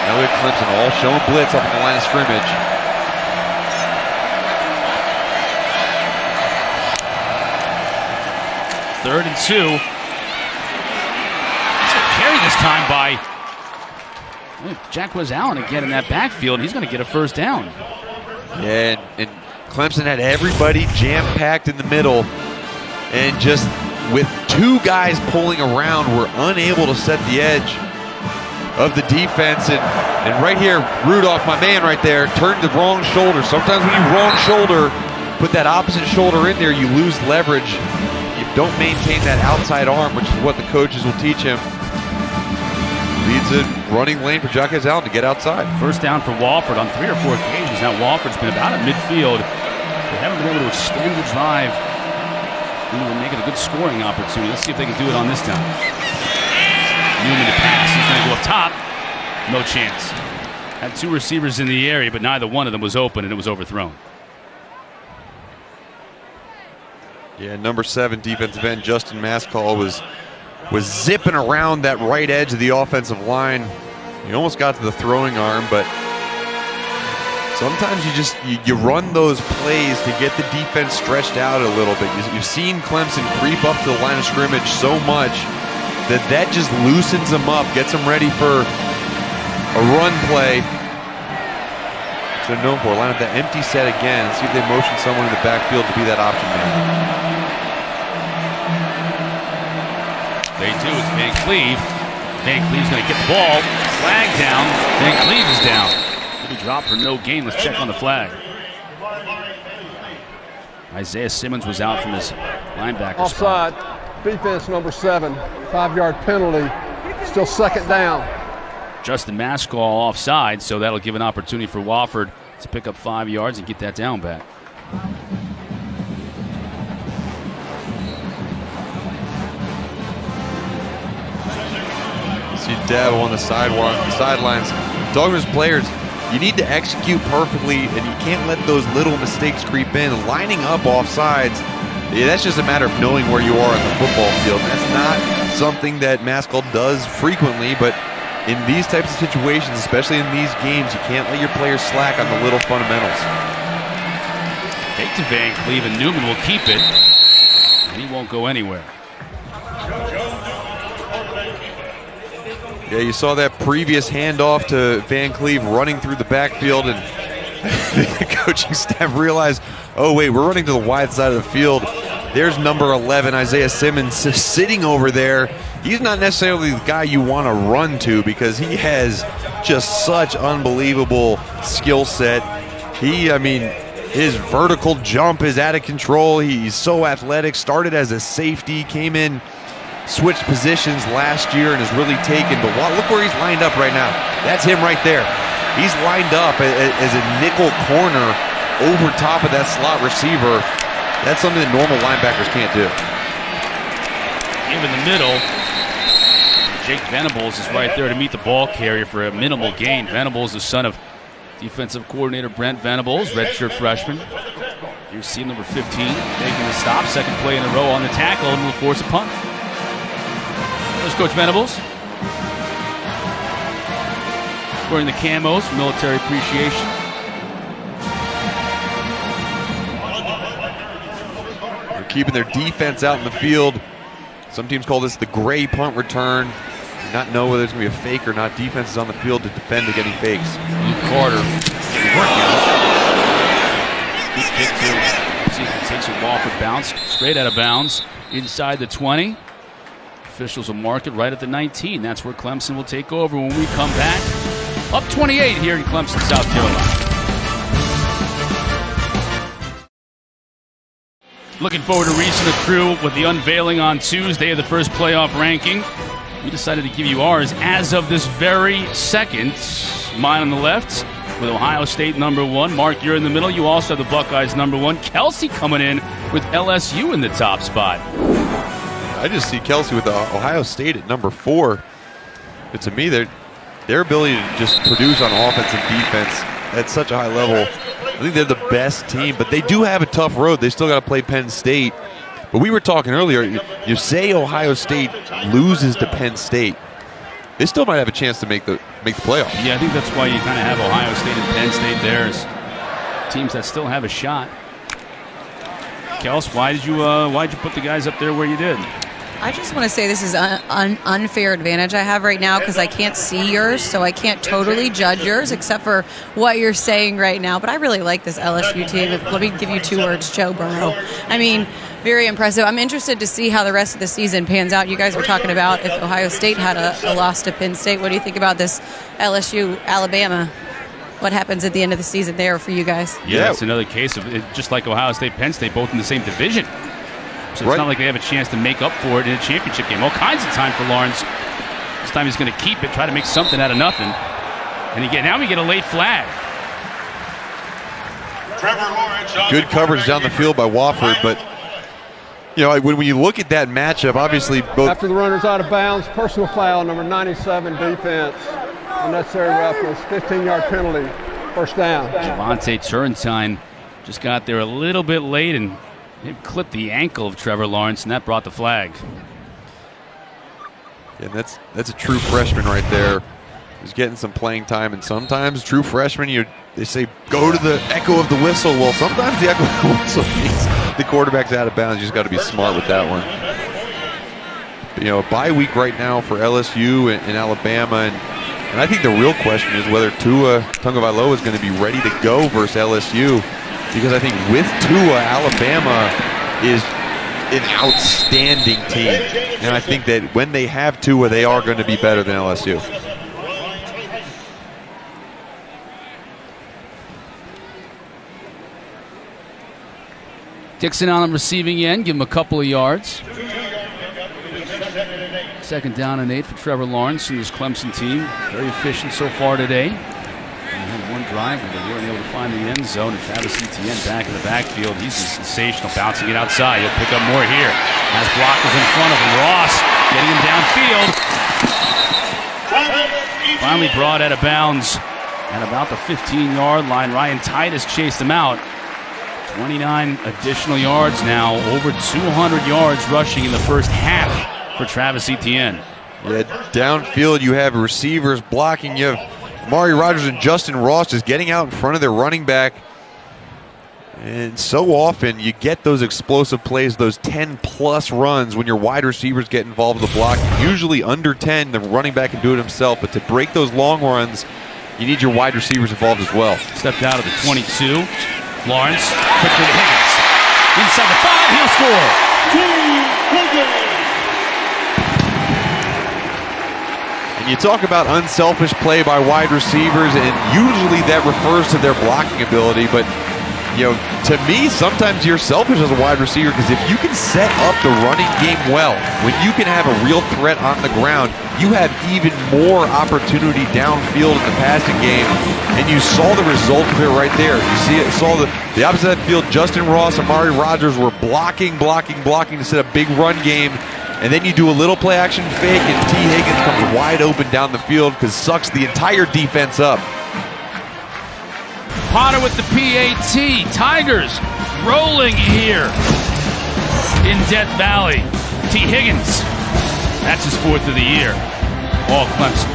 Now look at Clemson all showing blitz up in the line of scrimmage. Third and 2. Carry this time by Jacquez Allen again in that backfield. He's going to get a first down. Yeah, and Clemson had everybody jam-packed in the middle, and just with 2 guys pulling around, were unable to set the edge of the defense. And right here, Rudolph, my man right there, turned the wrong shoulder. Sometimes when you wrong shoulder, put that opposite shoulder in there, you lose leverage. You don't maintain that outside arm, which is what the coaches will teach him. Leads a running lane for Jacquez Allen to get outside. First down for Wofford on 3 or 4 occasions. Now Wofford's been about at midfield. They haven't been able to extend the drive and make it a good scoring opportunity. Let's see if they can do it on this time. Newman to pass. He's going to go up top. No chance. Had 2 receivers in the area, but neither one of them was open, and it was overthrown. Yeah, number 7 defensive end Justin Mascall was zipping around that right edge of the offensive line. He almost got to the throwing arm, but sometimes you run those plays to get the defense stretched out a little bit. You've seen Clemson creep up to the line of scrimmage so much that just loosens them up, gets them ready for a run play. So they're known for. Line up that empty set again and see if they motion someone in the backfield to be that option man. They do. It's Van Cleve. Van Cleve's going to get the ball. Flag down. Van Cleve is down. Did he drop for no gain? Let's check on the flag. Isaiah Simmons was out from his linebacker Offside. spot. Defense number 7. 5-yard penalty. Still second down. Justin Mascall offside, so that'll give an opportunity for Wofford to pick up 5 yards and get that down back. See Dabo on the sidelines. Talking to his players, you need to execute perfectly, and you can't let those little mistakes creep in. Lining up off sides, that's just a matter of knowing where you are on the football field. That's not something that Mascall does frequently, but in these types of situations, especially in these games, you can't let your players slack on the little fundamentals. Fake to Van Cleve, and Newman will keep it, and he won't go anywhere. Yeah, you saw that previous handoff to Van Cleve running through the backfield, and the coaching staff realized, oh wait, we're running to the wide side of the field. There's number 11, Isaiah Simmons, sitting over there. He's not necessarily the guy you want to run to because he has just such unbelievable skill set. His vertical jump is out of control. He's so athletic. Started as a safety, came in, switched positions last year, and has really taken. But look where he's lined up right now. That's him right there. He's lined up as a nickel corner over top of that slot receiver. That's something that normal linebackers can't do. In the middle, Jake Venables is right there to meet the ball carrier for a minimal gain. Venables, the son of defensive coordinator Brent Venables, redshirt freshman. You see number 15 making the stop. Second play in a row on the tackle, and will force a punt. There's Coach Venables. Wearing the camos for military appreciation. Keeping their defense out in the field. Some teams call this the gray punt return. Do not know whether it's going to be a fake or not. Defense is on the field to defend against any fakes. Luke Carter workout. Good kick too. See if it takes a Wofford bounce straight out of bounds inside the 20. Officials will mark it right at the 19. That's where Clemson will take over when we come back. Up 28 here in Clemson, South Carolina. Looking forward to reaching the crew with the unveiling on Tuesday of the first playoff ranking. We decided to give you ours as of this very second. Mine on the left with Ohio State number 1. Mark, you're in the middle. You also have the Buckeyes number 1. Kelsey coming in with LSU in the top spot. I just see Kelsey with Ohio State at number 4. But to me, their ability to just produce on offense and defense at such a high level, I think they're the best team, but they do have a tough road. They still got to play Penn State. But we were talking earlier, you say Ohio State loses to Penn State, they still might have a chance to make the playoff. Yeah, I think that's why you kind of have Ohio State and Penn State there as teams that still have a shot. Kels, why did you put the guys up there where you did? I just want to say this is an unfair advantage I have right now because I can't see yours, so I can't totally judge yours except for what you're saying right now. But I really like this LSU team. Let me give you 2 words, Joe Burrow. I mean, very impressive. I'm interested to see how the rest of the season pans out. You guys were talking about if Ohio State had a loss to Penn State. What do you think about this LSU-Alabama? What happens at the end of the season there for you guys? Yeah, it's another case of it, just like Ohio State, Penn State, both in the same division. So it's not like they have a chance to make up for it in a championship game. All kinds of time for Lawrence. This time he's going to keep it, try to make something out of nothing. And now we get a late flag. Trevor Lawrence. Good coverage down the field by Wofford, but when you look at that matchup, obviously both. After the runner's out of bounds, personal foul, number 97 defense. Unnecessary roughness, 15-yard penalty, first down. Javante Turrentine just got there a little bit late and it clipped the ankle of Trevor Lawrence, and that brought the flag. Yeah, that's a true freshman right there. He's getting some playing time, and sometimes true freshmen, they say go to the echo of the whistle. Well, sometimes the echo of the whistle means the quarterback's out of bounds. You just got to be smart with that one. But, a bye week right now for LSU and Alabama, and I think the real question is whether Tua Tagovailoa is going to be ready to go versus LSU. Because I think with Tua, Alabama is an outstanding team. And I think that when they have Tua, they are going to be better than LSU. Dixon on the receiving end, give him a couple of yards. 2nd down and 8 for Trevor Lawrence and his Clemson team. Very efficient so far today. They had one drive where they weren't able to find the end zone. And Travis Etienne back in the backfield. He's sensational, bouncing it outside. He'll pick up more here. Has blockers in front of him. Ross getting him downfield. Finally brought out of bounds at about the 15-yard line. Ryan Titus chased him out. 29 additional yards now. Over 200 yards rushing in the first half for Travis Etienne. Yeah, downfield you have receivers blocking. You have Amari Rodgers and Justin Ross just getting out in front of their running back. And so often you get those explosive plays, those 10-plus runs when your wide receivers get involved with the block. Usually under 10, the running back can do it himself. But to break those long runs you need your wide receivers involved as well. Stepped out of the 22. Lawrence quickly to Higgins. Inside the 5, he'll score. And you talk about unselfish play by wide receivers, and usually that refers to their blocking ability, but to me, sometimes you're selfish as a wide receiver, because if you can set up the running game well, when you can have a real threat on the ground, you have even more opportunity downfield in the passing game, and you saw the result of it right there. You saw the opposite of that field. Justin Ross, Amari Rodgers were blocking to set a big run game, and then you do a little play action fake, and T. Higgins comes wide open down the field because sucks the entire defense up. Potter with the PAT. Tigers rolling here in Death Valley. T. Higgins, that's his 4th of the year. All Clemson.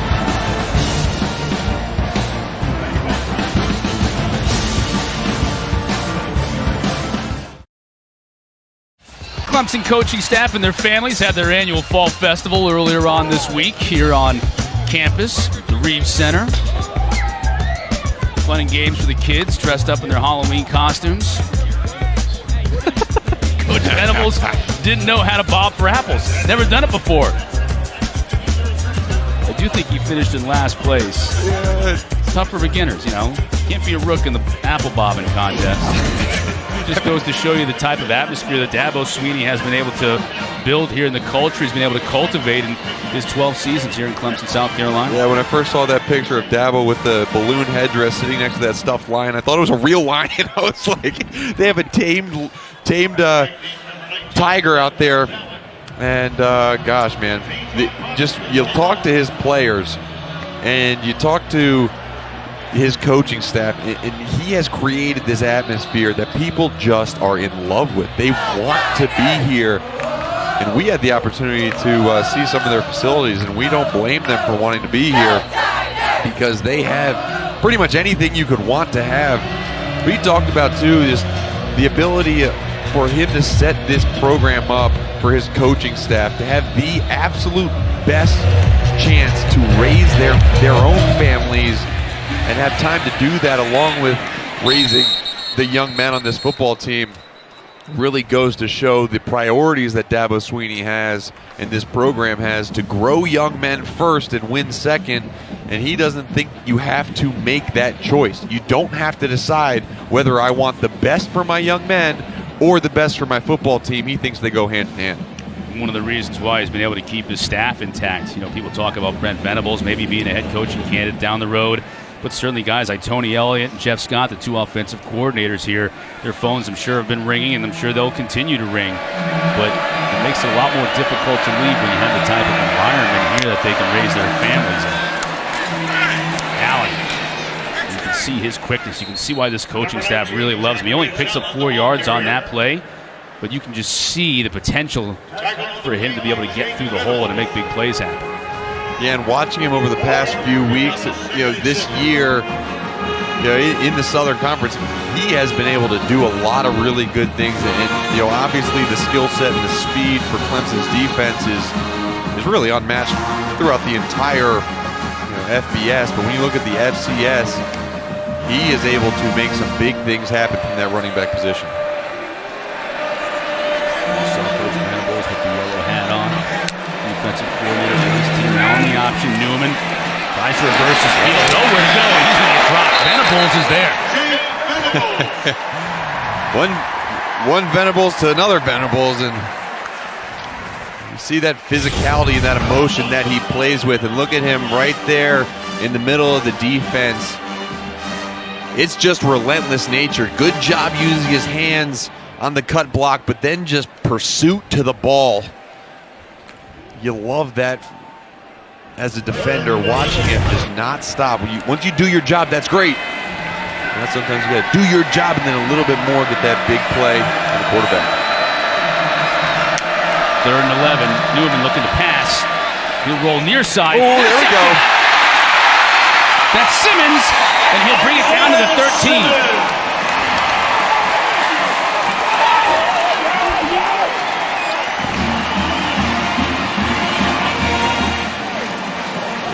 Clemson coaching staff and their families had their annual fall festival earlier on this week here on campus, the Reeves Center. Fun and games for the kids dressed up in their Halloween costumes. Coach Venables didn't know how to bob for apples. Never done it before. I do think he finished in last place. Yeah. Tough for beginners, Can't be a rook in the apple bobbing contest. It just goes to show you the type of atmosphere that Dabo Swinney has been able to build here in the culture he's been able to cultivate in his 12 seasons here in Clemson, South Carolina. Yeah, when I first saw that picture of Dabo with the balloon headdress sitting next to that stuffed lion, I thought it was a real lion. I was like, they have a tamed tiger out there. And gosh, man, you talk to his players and you talk to his coaching staff, and he has created this atmosphere that people just are in love with. They want to be here, and we had the opportunity to see some of their facilities, and we don't blame them for wanting to be here because they have pretty much anything you could want to have. We talked about, too, is the ability for him to set this program up for his coaching staff to have the absolute best chance to raise their own families and have time to do that along with raising the young men on this football team really goes to show the priorities that Dabo Swinney has and this program has to grow young men first and win second. And he doesn't think you have to make that choice. You don't have to decide whether I want the best for my young men or the best for my football team. He thinks they go hand in hand. One of the reasons why he's been able to keep his staff intact. People talk about Brent Venables maybe being a head coaching candidate down the road. But certainly guys like Tony Elliott and Jeff Scott, the 2 offensive coordinators here, their phones I'm sure have been ringing, and I'm sure they'll continue to ring. But it makes it a lot more difficult to leave when you have the type of environment here that they can raise their families in. Allen, you can see his quickness. You can see why this coaching staff really loves him. He only picks up 4 yards on that play, but you can just see the potential for him to be able to get through the hole and to make big plays happen. Yeah, and watching him over the past few weeks, this year, in the Southern Conference, he has been able to do a lot of really good things. And obviously the skill set and the speed for Clemson's defense is really unmatched throughout the entire FBS. But when you look at the FCS, he is able to make some big things happen from that running back position. Coach Venables with the yellow hat on. Defensive coordinator for this team now on the option. Newman tries to reverse his field. Nowhere to go. He's going to get dropped. Venables is there. One Venables to another Venables, and you see that physicality and that emotion that he plays with. And look at him right there in the middle of the defense. It's just relentless nature. Good job using his hands on the cut block, but then just pursuit to the ball. You love that as a defender, watching him just not stop. Once you do your job, that's great. And that's sometimes you got to do your job and then a little bit more, get that big play on the quarterback. 3rd and 11. Newman looking to pass. He'll roll near side. Oh, there we go. That's Simmons, and he'll bring it down to the 13.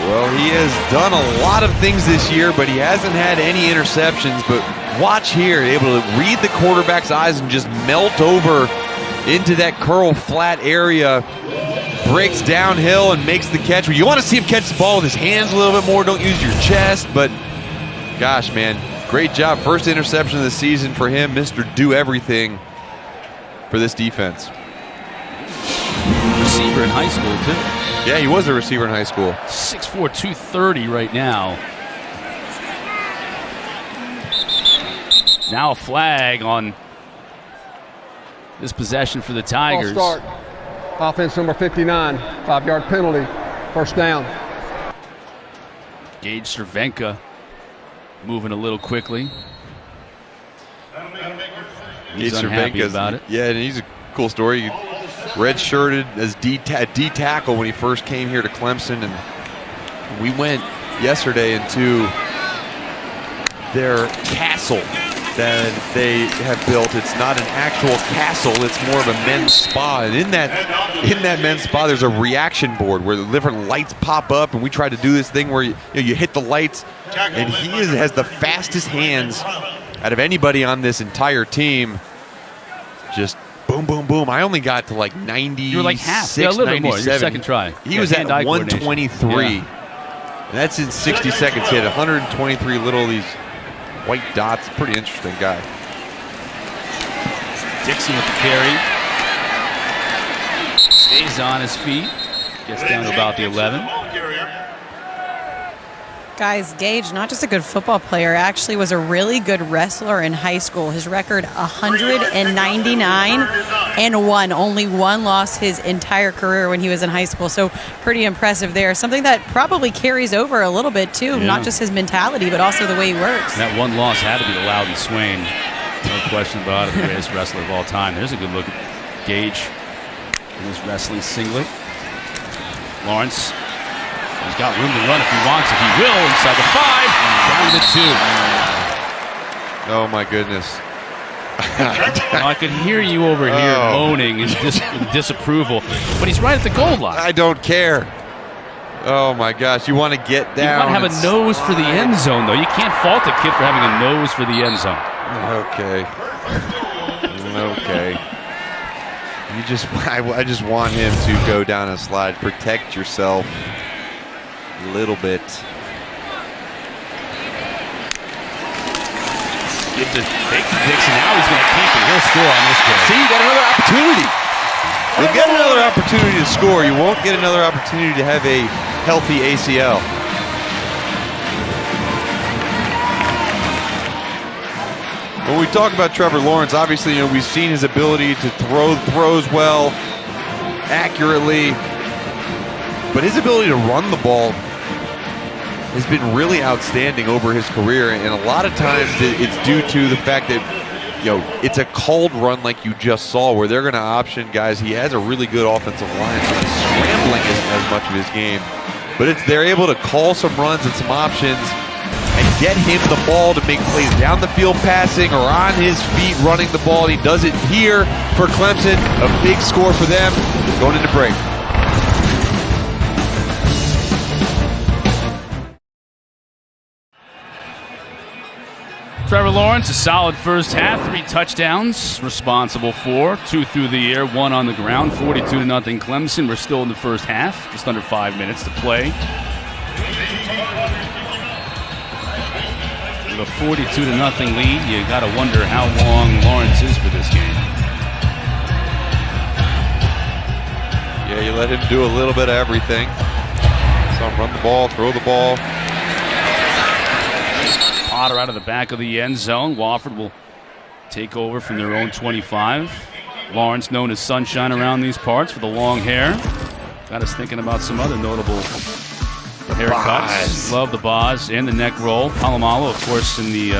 Well, he He has done a lot of things this year, but he hasn't had any interceptions. But watch here, able to read the quarterback's eyes and just melt over into that curl flat area. Breaks downhill and makes the catch. You want to see him catch the ball with his hands a little bit more. Don't use your chest. But gosh, man, great job. First interception of the season for him. Mr. Do Everything for this defense. Receiver in high school, too. Yeah, he was a receiver in high school. 6'4", 230 right now. Now a flag on this possession for the Tigers. False start. Offense number 59, 5-yard penalty, first down. Gage Cervenka moving a little quickly. He's unhappy about it. Yeah, and he's a cool story. He red-shirted as D tackle when he first came here to Clemson, and we went yesterday into their castle that they have built. It's not an actual castle, it's more of a men's spa. And in that men's spa, there's a reaction board where the different lights pop up, and we try to do this thing where you hit the lights, and he has the fastest hands out of anybody on this entire team. Just boom, boom, boom. I only got to like 96, you were like half, a little bit more. Your second try. He was at 123. And that's in 60 seconds. He had 123 little of these white dots. Pretty interesting guy. Dixon with the carry. Stays on his feet. Gets down to about the 11. Guys, Gage, not just a good football player, actually was a really good wrestler in high school. His record 199-1. Only one loss his entire career when he was in high school. So pretty impressive there. Something that probably carries over a little bit too, not just his mentality, but also the way he works. That one loss had to be the Loudon Swain. No question about it, the greatest wrestler of all time. There's a good look at Gage in his wrestling singlet. Lawrence. He's got room to run if he wants it. He will inside the 5, down to the 2. Oh my goodness. I could hear you over here moaning in disapproval, but he's right at the goal line. I don't care. Oh my gosh, you want to get down. You want to have a nose for the end zone, though. You can't fault a kid for having a nose for the end zone. Okay. Okay. I just want him to go down a slide. Protect yourself a little bit. Get the fake to Dixon. Now he's going to keep it. He'll score on this play. See, you got another opportunity. You'll get another opportunity to score. You won't get another opportunity to have a healthy ACL. When we talk about Trevor Lawrence, obviously, we've seen his ability to throws well, accurately, but his ability to run the ball has been really outstanding over his career, and a lot of times it's due to the fact that it's a cold run like you just saw, where they're going to option guys. He has a really good offensive line, so he's scrambling as much of his game, but they're able to call some runs and some options and get him the ball to make plays down the field passing or on his feet running the ball. And he does it here for Clemson. A big score for them going into break. Trevor Lawrence, a solid first half, 3 touchdowns, responsible for 2 through the air, 1 on the ground, 42-0 Clemson. We're still in the first half, just under 5 minutes to play. With a 42-0 lead, you got to wonder how long Lawrence is for this game. Yeah, you let him do a little bit of everything. So run the ball, throw the ball. Potter out of the back of the end zone. Wofford will take over from their own 25. Lawrence, known as Sunshine around these parts for the long hair. Got us thinking about some other notable haircuts. Love the Boz and the neck roll. Palomalo, of course, in the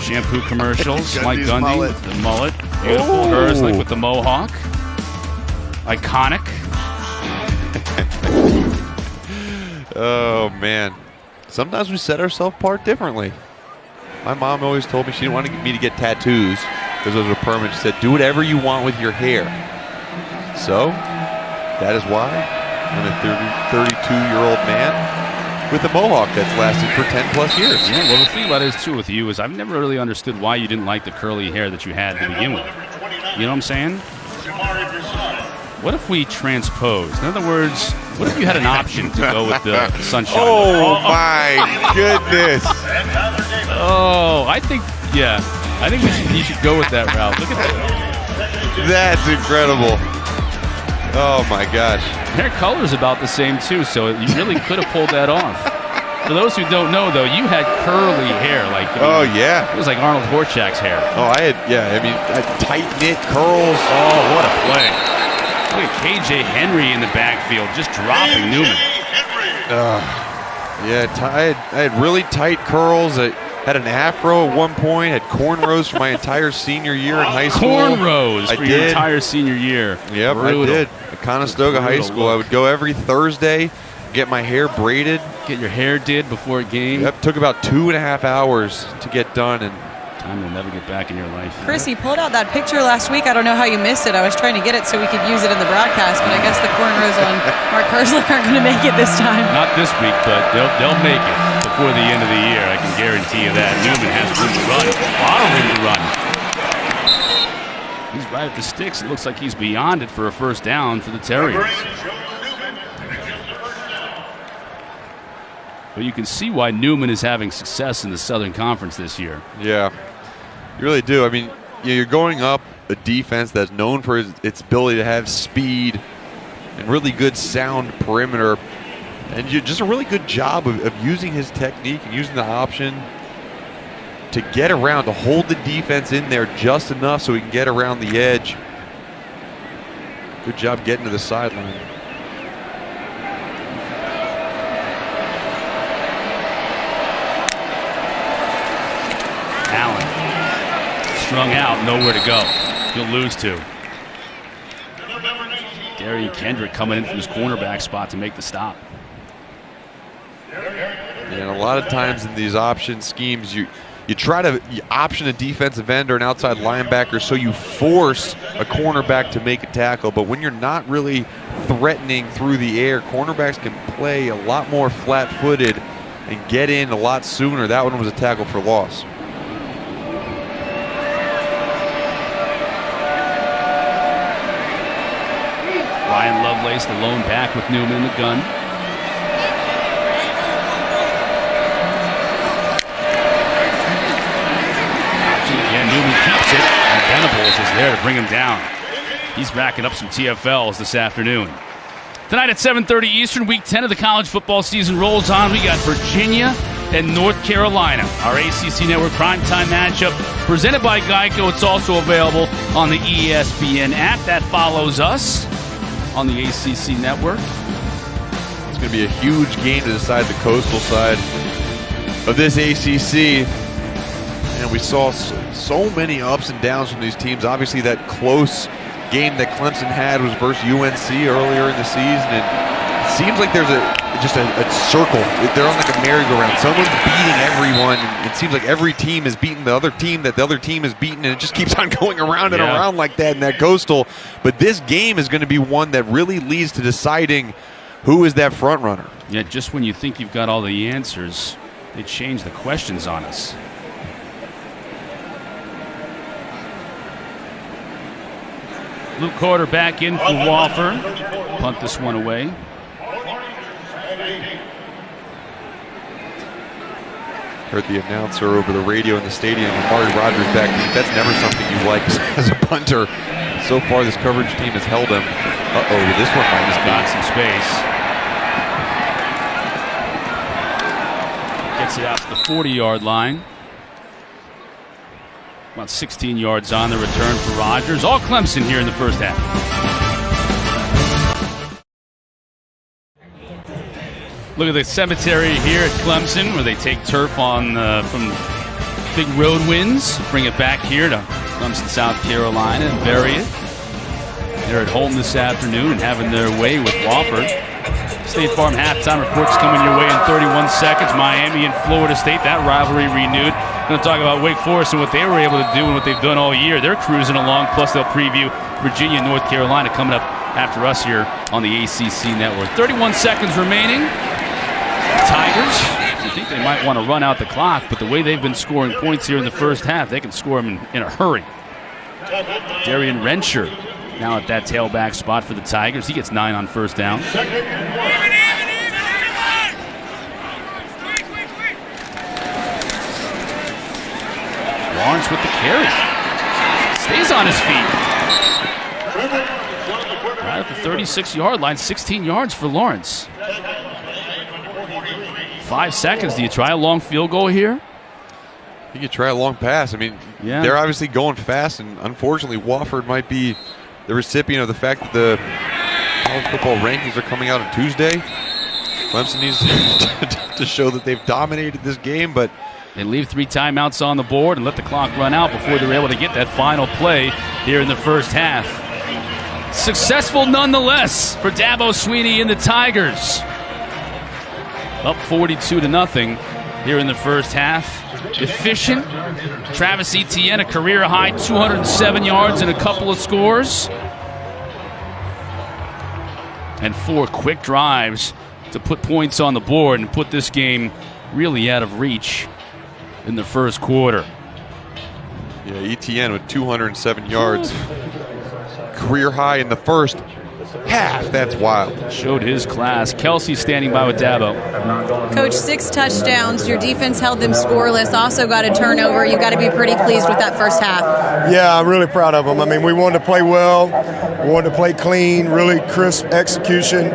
shampoo commercials. Mike Gundy, the mullet. Beautiful. Hers, like with the mohawk. Iconic. Oh, man. Sometimes we set ourselves apart differently. My mom always told me she didn't want me to get tattoos because those were permanent. She said, do whatever you want with your hair. So, that is why I'm a 32-year-old man with the mohawk that's lasted for 10+ years. Yeah, well, the thing about it is, too, with you is I've never really understood why you didn't like the curly hair that you had to begin with. You know what I'm saying? What if we transposed? In other words, what if you had an option to go with the sunshine? Oh, my goodness. Oh, I think you should go with that route. Look at that. That's incredible. Oh, my gosh. Hair color's about the same, too, so you really could have pulled that off. For those who don't know, though, you had curly hair. Oh, yeah. It was like Arnold Horchak's hair. Oh, I had tight-knit curls. Oh, what a play. Look at KJ Henry in the backfield, just dropping Newman. I had really tight curls. I had an afro at one point, had cornrows for my entire senior year in high school. Cornrows for your entire senior year. Yep, Brutal. I did. At Conestoga High School, I would go every Thursday, get my hair braided. Get your hair did before a game. Yep, took about 2.5 hours to get done. And time will never get back in your life. Chris, you pulled out that picture last week. I don't know how you missed it. I was trying to get it so we could use it in the broadcast, but I guess the cornrows on Mark Herzlich aren't going to make it this time. Not this week, but they'll make it before the end of the year. I can guarantee you that. Newman has room to run. A lot of room to run. He's right at the sticks. It looks like he's beyond it for a first down for the Terriers. But you can see why Newman is having success in the Southern Conference this year. Yeah, you really do. I mean, you're going up a defense that's known for its ability to have speed and really good sound perimeter. And you just a really good job of using his technique and using the option to get around, to hold the defense in there just enough so he can get around the edge. Good job getting to the sideline. Allen, strung out, nowhere to go. He'll lose two. Darian Kendrick coming in from his cornerback spot to make the stop. And a lot of times in these option schemes, you try to option a defensive end or an outside linebacker so you force a cornerback to make a tackle. But when you're not really threatening through the air, cornerbacks can play a lot more flat-footed and get in a lot sooner. That one was a tackle for loss. Ryan Lovelace, the lone back with Newman in the gun. Newman keeps it, and Venables is there to bring him down. He's racking up some TFLs this afternoon. Tonight at 7:30 Eastern, Week 10 of the college football season rolls on. We got Virginia and North Carolina, our ACC Network primetime matchup presented by Geico. It's also available on the ESPN app. That follows us on the ACC Network. It's going to be a huge game to decide the coastal side of this ACC. And we saw so many ups and downs from these teams. Obviously, that close game that Clemson had was versus UNC earlier in the season. And it seems like there's just a circle. They're on like a merry-go-round. Someone's beating everyone. And it seems like every team is beating the other team that the other team is beating. And it just keeps on going around and around like that in that coastal. But this game is going to be one that really leads to deciding who is that front runner. Yeah, just when you think you've got all the answers, they change the questions on us. Luke Carter back in for Wofford. Punt this one away. Heard the announcer over the radio in the stadium. Amari Rogers back deep. That's never something you like as a punter. So far, this coverage team has held him. This one might just got some space. Gets it out to the 40-yard line. About 16 yards on the return for Rogers. All Clemson here in the first half. Look at the cemetery here at Clemson where they take turf on from big road wins. Bring it back here to Clemson, South Carolina and bury it. They're at home this afternoon and having their way with Wofford. State Farm halftime reports coming your way in 31 seconds. Miami and Florida State, that rivalry renewed. Going to talk about Wake Forest and what they were able to do and what they've done all year. They're cruising along, plus they'll preview Virginia and North Carolina coming up after us here on the ACC Network. 31 seconds remaining. Tigers Tigers. You think they might want to run out the clock, but the way they've been scoring points here in the first half, they can score them in a hurry. Darian Rencher now at that tailback spot for the Tigers. He gets 9 on first down. Lawrence with the carry. Stays on his feet. Right at the 36-yard line, 16 yards for Lawrence. 5 seconds. Do you try a long field goal here? You could try a long pass. I mean, they're obviously going fast, and unfortunately, Wofford might be the recipient of the fact that the college football rankings are coming out on Tuesday. Clemson needs to show that they've dominated this game, but they leave 3 timeouts on the board and let the clock run out before they're able to get that final play here in the first half. Successful nonetheless for Dabo Swinney and the Tigers. Up 42-0 here in the first half. Efficient. Travis Etienne, a career-high 207 yards and a couple of scores. And 4 quick drives to put points on the board and put this game really out of reach in the first quarter. Yeah, Etienne with 207 yards. Career high in the first half. That's wild. Showed his class. Kelsey standing by with Dabo. Coach, 6 touchdowns. Your defense held them scoreless. Also got a turnover. You got to be pretty pleased with that first half. Yeah, I'm really proud of them. I mean, we wanted to play well. We wanted to play clean, really crisp execution.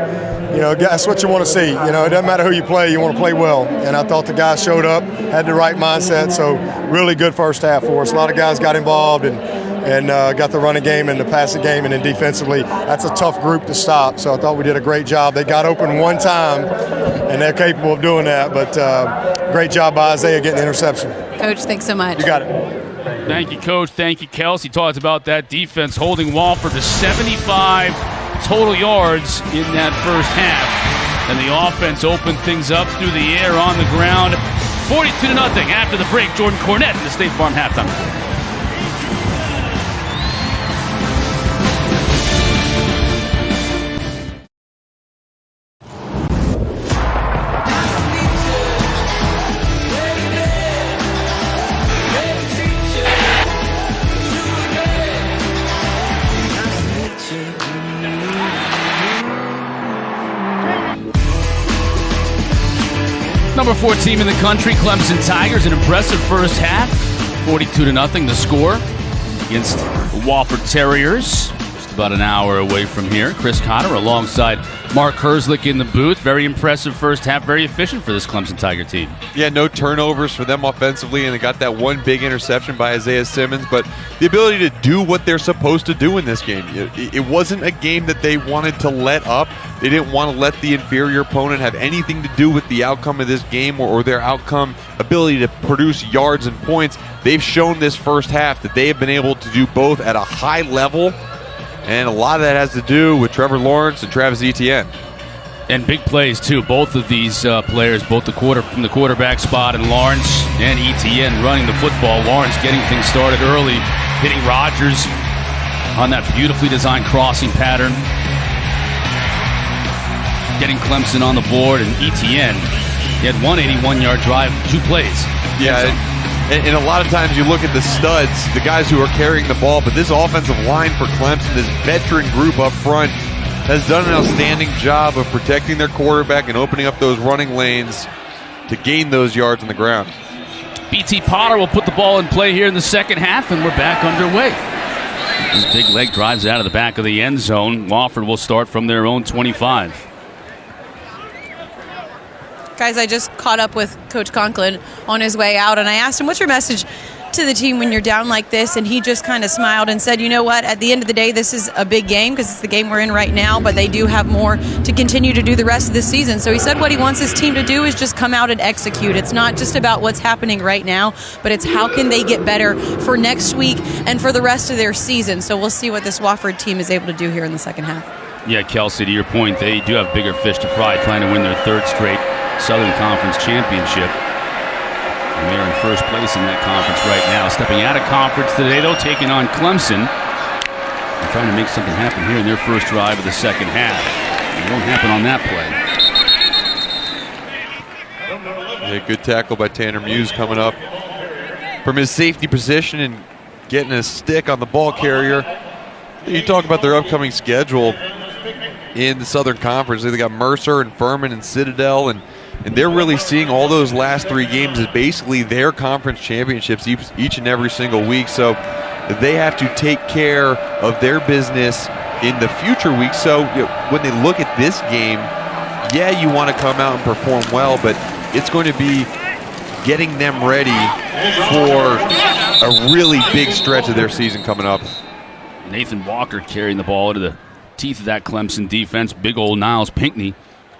You know, that's what you want to see. You know, it doesn't matter who you play. You want to play well. And I thought the guys showed up, had the right mindset. So really good first half for us. A lot of guys got involved and got the running game and the passing game, and then defensively, that's a tough group to stop. So I thought we did a great job. They got open one time, and they're capable of doing that. But great job by Isaiah getting the interception. Coach, thanks so much. You got it. Thank you, Coach. Thank you, Kelsey. Talked about that defense holding Wofford to 75 total yards in that first half. And the offense opened things up through the air, on the ground. 42-0 after the break. Jordan Cornett in the State Farm halftime. Number 4 team in the country, Clemson Tigers, an impressive first half. 42-0 the score against the Wofford Terriers. Just about an hour away from here. Chris Cotter alongside Mark Herzlich in the booth. Very impressive first half, very efficient for this Clemson Tiger team. Yeah, no turnovers for them offensively, and they got that one big interception by Isaiah Simmons, but the ability to do what they're supposed to do in this game. It wasn't a game that they wanted to let up. They didn't want to let the inferior opponent have anything to do with the outcome of this game or their outcome ability to produce yards and points. They've shown this first half that they have been able to do both at a high level, and a lot of that has to do with Trevor Lawrence and Travis Etienne. And big plays, too. Both of these players, both from the quarterback spot, and Lawrence and Etienne running the football. Lawrence getting things started early, hitting Rodgers on that beautifully designed crossing pattern. Getting Clemson on the board, and Etienne, he had one 81-yard drive, 2 plays. Yeah, and a lot of times you look at the studs, the guys who are carrying the ball, but this offensive line for Clemson, this veteran group up front, has done an outstanding job of protecting their quarterback and opening up those running lanes to gain those yards on the ground. B.T. Potter will put the ball in play here in the second half, and we're back underway. This big leg drives out of the back of the end zone. Wofford will start from their own 25. Guys, I just caught up with Coach Conklin on his way out, and I asked him, what's your message to the team when you're down like this? And he just kind of smiled and said, you know what, at the end of the day, this is a big game because it's the game we're in right now, but they do have more to continue to do the rest of the season. So he said what he wants his team to do is just come out and execute. It's not just about what's happening right now, but it's how can they get better for next week and for the rest of their season. So we'll see what this Wofford team is able to do here in the second half. Yeah, Kelsey, to your point, they do have bigger fish to fry, trying to win their 3rd straight Southern Conference championship. And they're in first place in that conference right now. Stepping out of conference today, though, taking on Clemson. And trying to make something happen here in their first drive of the second half. It won't happen on that play. Yeah, good tackle by Tanner Muse coming up from his safety position and getting a stick on the ball carrier. You talk about their upcoming schedule in the Southern Conference. They got Mercer and Furman and Citadel, and they're really seeing all those last 3 games as basically their conference championships each and every single week. So they have to take care of their business in the future weeks. So when they look at this game, yeah, you want to come out and perform well, but it's going to be getting them ready for a really big stretch of their season coming up. Nathan Walker carrying the ball into the teeth of that Clemson defense. Big old Niles Pinckney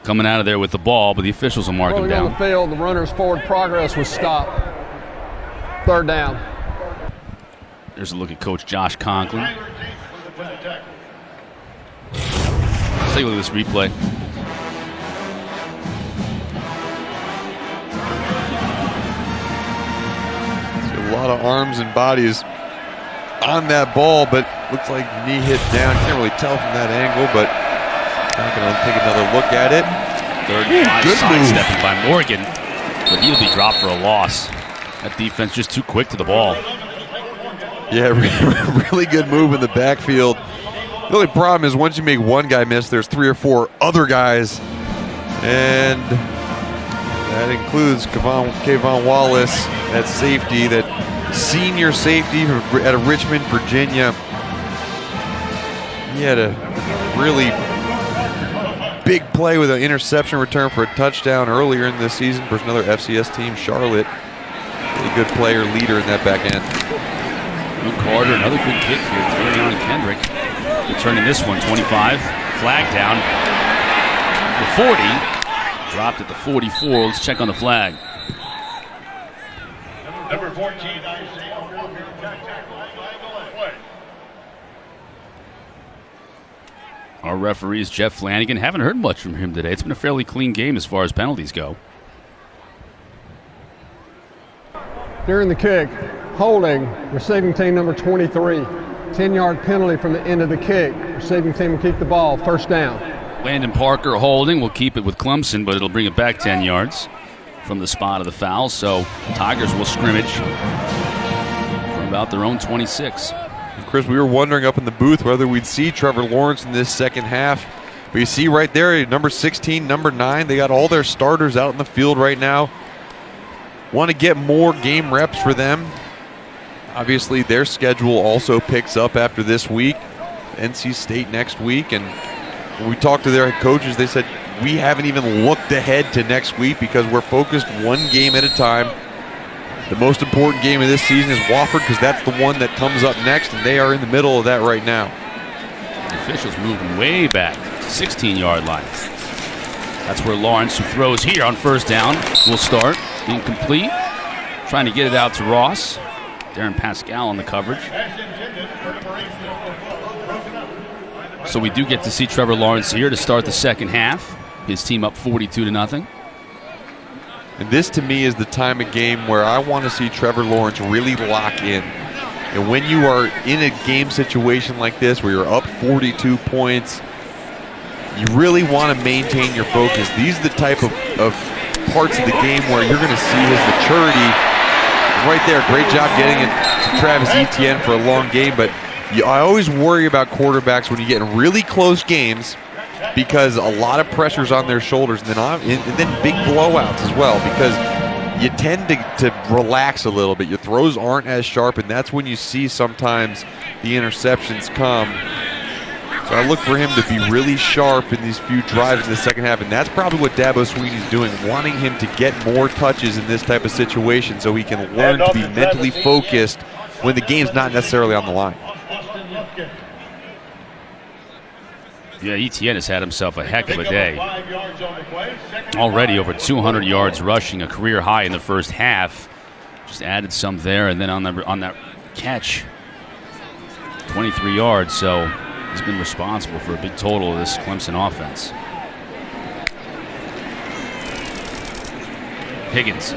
coming out of there with the ball, but the officials will mark him down. On the field, the runner's forward progress was stopped. 3rd down. There's a look at Coach Josh Conklin. Let's take a look at this replay. A lot of arms and bodies on that ball, but looks like knee hit down. Can't really tell from that angle, but not going to take another look at it. 3rd and 5, sidestepping by Morgan, but he'll be dropped for a loss. That defense just too quick to the ball. Yeah, really good move in the backfield. The only problem is once you make one guy miss, there's 3 or 4 other guys, and that includes Kayvon Wallace at safety, that senior safety out of Richmond, Virginia. He had a really big play with an interception return for a touchdown earlier in this season versus another FCS team, Charlotte. Really good player, leader in that back end. Luke Carter, another good kick here. Jerrion Kendrick returning this one, 25. Flag down. The 40. Dropped at the 44. Let's check on the flag. Number 14, Our referee is Jeff Flanagan. Haven't heard much from him today. It's been a fairly clean game as far as penalties go. During the kick, holding, receiving team number 23. 10-yard penalty from the end of the kick. Receiving team will keep the ball. 1st down. Landon Parker holding. Will keep it with Clemson, but it'll bring it back 10 yards from the spot of the foul. So Tigers will scrimmage from about their own 26. Chris, we were wondering up in the booth whether we'd see Trevor Lawrence in this second half. But you see right there, number 16, number 9, they got all their starters out in the field right now. Want to get more game reps for them. Obviously, their schedule also picks up after this week. NC State next week. And when we talked to their head coaches, they said, we haven't even looked ahead to next week because we're focused one game at a time. The most important game of this season is Wofford because that's the one that comes up next, and they are in the middle of that right now. The officials moving way back, 16-yard line. That's where Lawrence, who throws here on 1st down, will start. Incomplete. Trying to get it out to Ross. Darren Pascal on the coverage. So we do get to see Trevor Lawrence here to start the second half. His team up 42-0. And this, to me, is the time of game where I want to see Trevor Lawrence really lock in. And when you are in a game situation like this where you're up 42 points, you really want to maintain your focus. These are the type of parts of the game where you're going to see his maturity. And right there, great job getting it to Travis Etienne for a long game. But I always worry about quarterbacks when you get in really close games, because a lot of pressure's on their shoulders, and then big blowouts as well, because you tend to relax a little bit. Your throws aren't as sharp, and that's when you see sometimes the interceptions come. So I look for him to be really sharp in these few drives in the second half, and that's probably what Dabo Swinney's doing, wanting him to get more touches in this type of situation so he can learn to be mentally focused when the game's not necessarily on the line. Yeah, Etienne has had himself a heck of a day. Already over 200 yards rushing, a career high in the first half. Just added some there, and then on that catch, 23 yards. So he's been responsible for a big total of this Clemson offense. Higgins.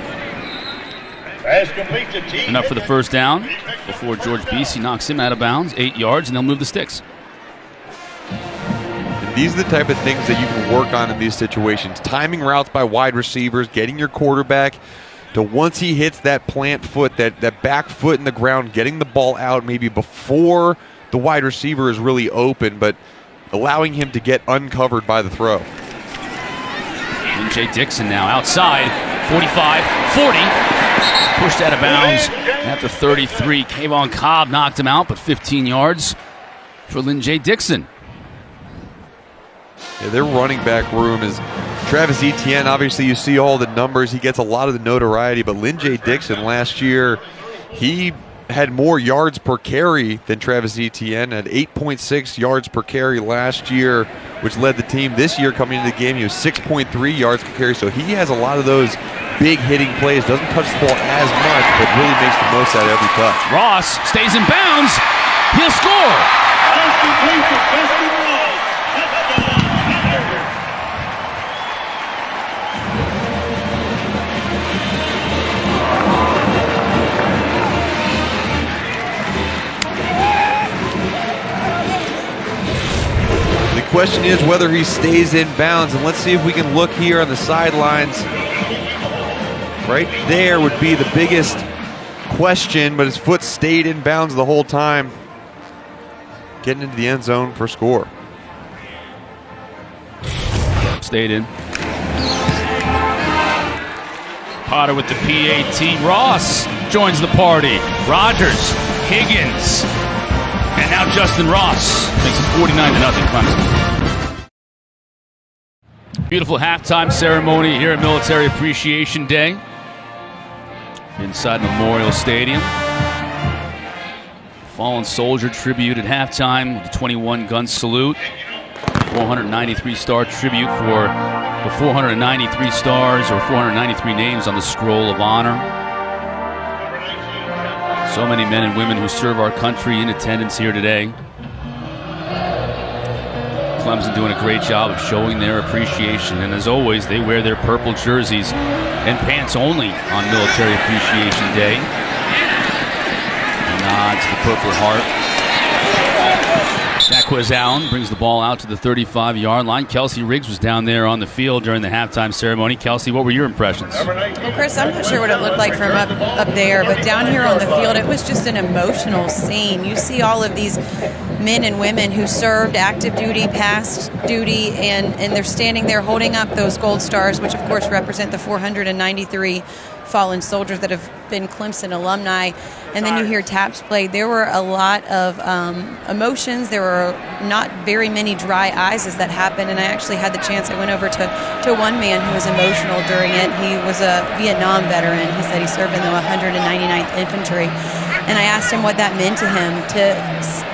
Enough for the 1st down before George Beasy knocks him out of bounds. 8 yards, and they'll move the sticks. these are the type of things that you can work on in these situations. Timing routes by wide receivers, getting your quarterback to, once he hits that plant foot, that back foot in the ground, getting the ball out maybe before the wide receiver is really open, but allowing him to get uncovered by the throw. J. Dixon now outside, 45, 40. Pushed out of bounds at the 33. Kayvon Cobb knocked him out, but 15 yards for Lynn J. Dixon. Yeah, their running back room is Travis Etienne. Obviously, you see all the numbers. He gets a lot of the notoriety, but Lynn J. Dixon last year, he had more yards per carry than Travis Etienne, at 8.6 yards per carry last year, which led the team. This year coming into the game, he was 6.3 yards per carry, so he has a lot of those big hitting plays, doesn't touch the ball as much, but really makes the most out of every touch. Ross stays in bounds. He'll score. The question is whether he stays in bounds, and let's see if we can look here on the sidelines. Right there would be the biggest question, but his foot stayed in bounds the whole time, getting into the end zone for a score. Stayed in. Potter with the PAT. Ross joins the party. Rogers, Higgins, and now Justin Ross makes it 49-0 Clemson. Beautiful halftime ceremony here at Military Appreciation Day inside Memorial Stadium. Fallen soldier tribute at halftime, the 21 gun salute. 493 star tribute for the 493 stars or 493 names on the scroll of honor. So many men and women who serve our country in attendance here today. Clemson doing a great job of showing their appreciation, and as always, they wear their purple jerseys and pants only on Military Appreciation Day. A nod to the Purple Heart. Jaquez Allen brings the ball out to the 35-yard line. Kelsey Riggs was down there on the field during the halftime ceremony. Kelsey, what were your impressions? Well, Chris, I'm not sure what it looked like from up there, but down here on the field, it was just an emotional scene. You see all of these men and women who served active duty, past duty, and they're standing there holding up those gold stars, which of course represent the 493 fallen soldiers that have been Clemson alumni. And then you hear taps played. There were a lot of emotions. There were not very many dry eyes as that happened. And I actually had the chance. I went over to one man who was emotional during it. He was a Vietnam veteran. He said he served in the 199th Infantry. And I asked him what that meant to him to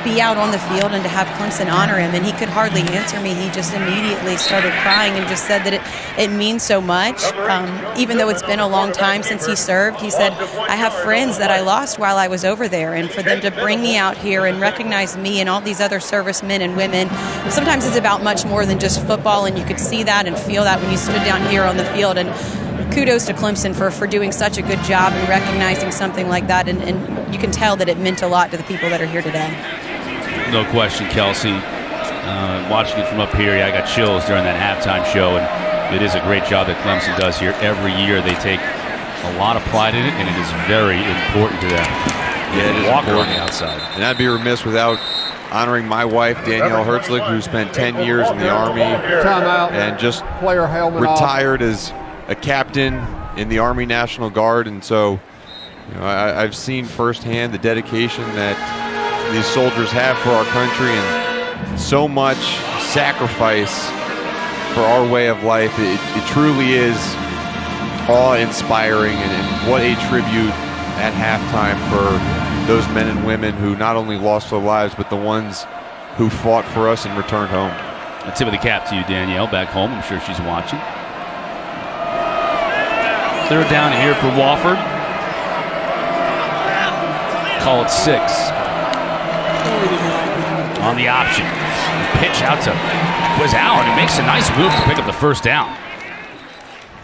be out on the field and to have Clemson honor him. And he could hardly answer me. He just immediately started crying and just said that it means so much. Even though it's been a long time since he served, he said, I have friends that I lost while I was over there. And for them to bring me out here and recognize me and all these other servicemen and women, sometimes it's about much more than just football. And you could see that and feel that when you stood down here on the field. And kudos to Clemson for doing such a good job and recognizing something like that. And you can tell that it meant a lot to the people that are here today. No question, Kelsey. Watching it from up here, I got chills during that halftime show, and it is a great job that Clemson does here. Every year they take a lot of pride in it, and it is very important to them. Yeah, it is walk important. on the outside. And I'd be remiss without honoring my wife, Danielle Herzlich, who spent 10 years in the Army and just Player helmet retired as a captain in the Army National Guard. And so, you know, I've seen firsthand the dedication that these soldiers have for our country, and so much sacrifice for our way of life. It truly is awe-inspiring, and what a tribute at halftime for those men and women who not only lost their lives, but the ones who fought for us and returned home. A tip of the cap to you, Danielle, back home. I'm sure she's watching. Third down here for Wofford. Call it 6. On the option. Pitch out to Allen, who makes a nice move to pick up the first down.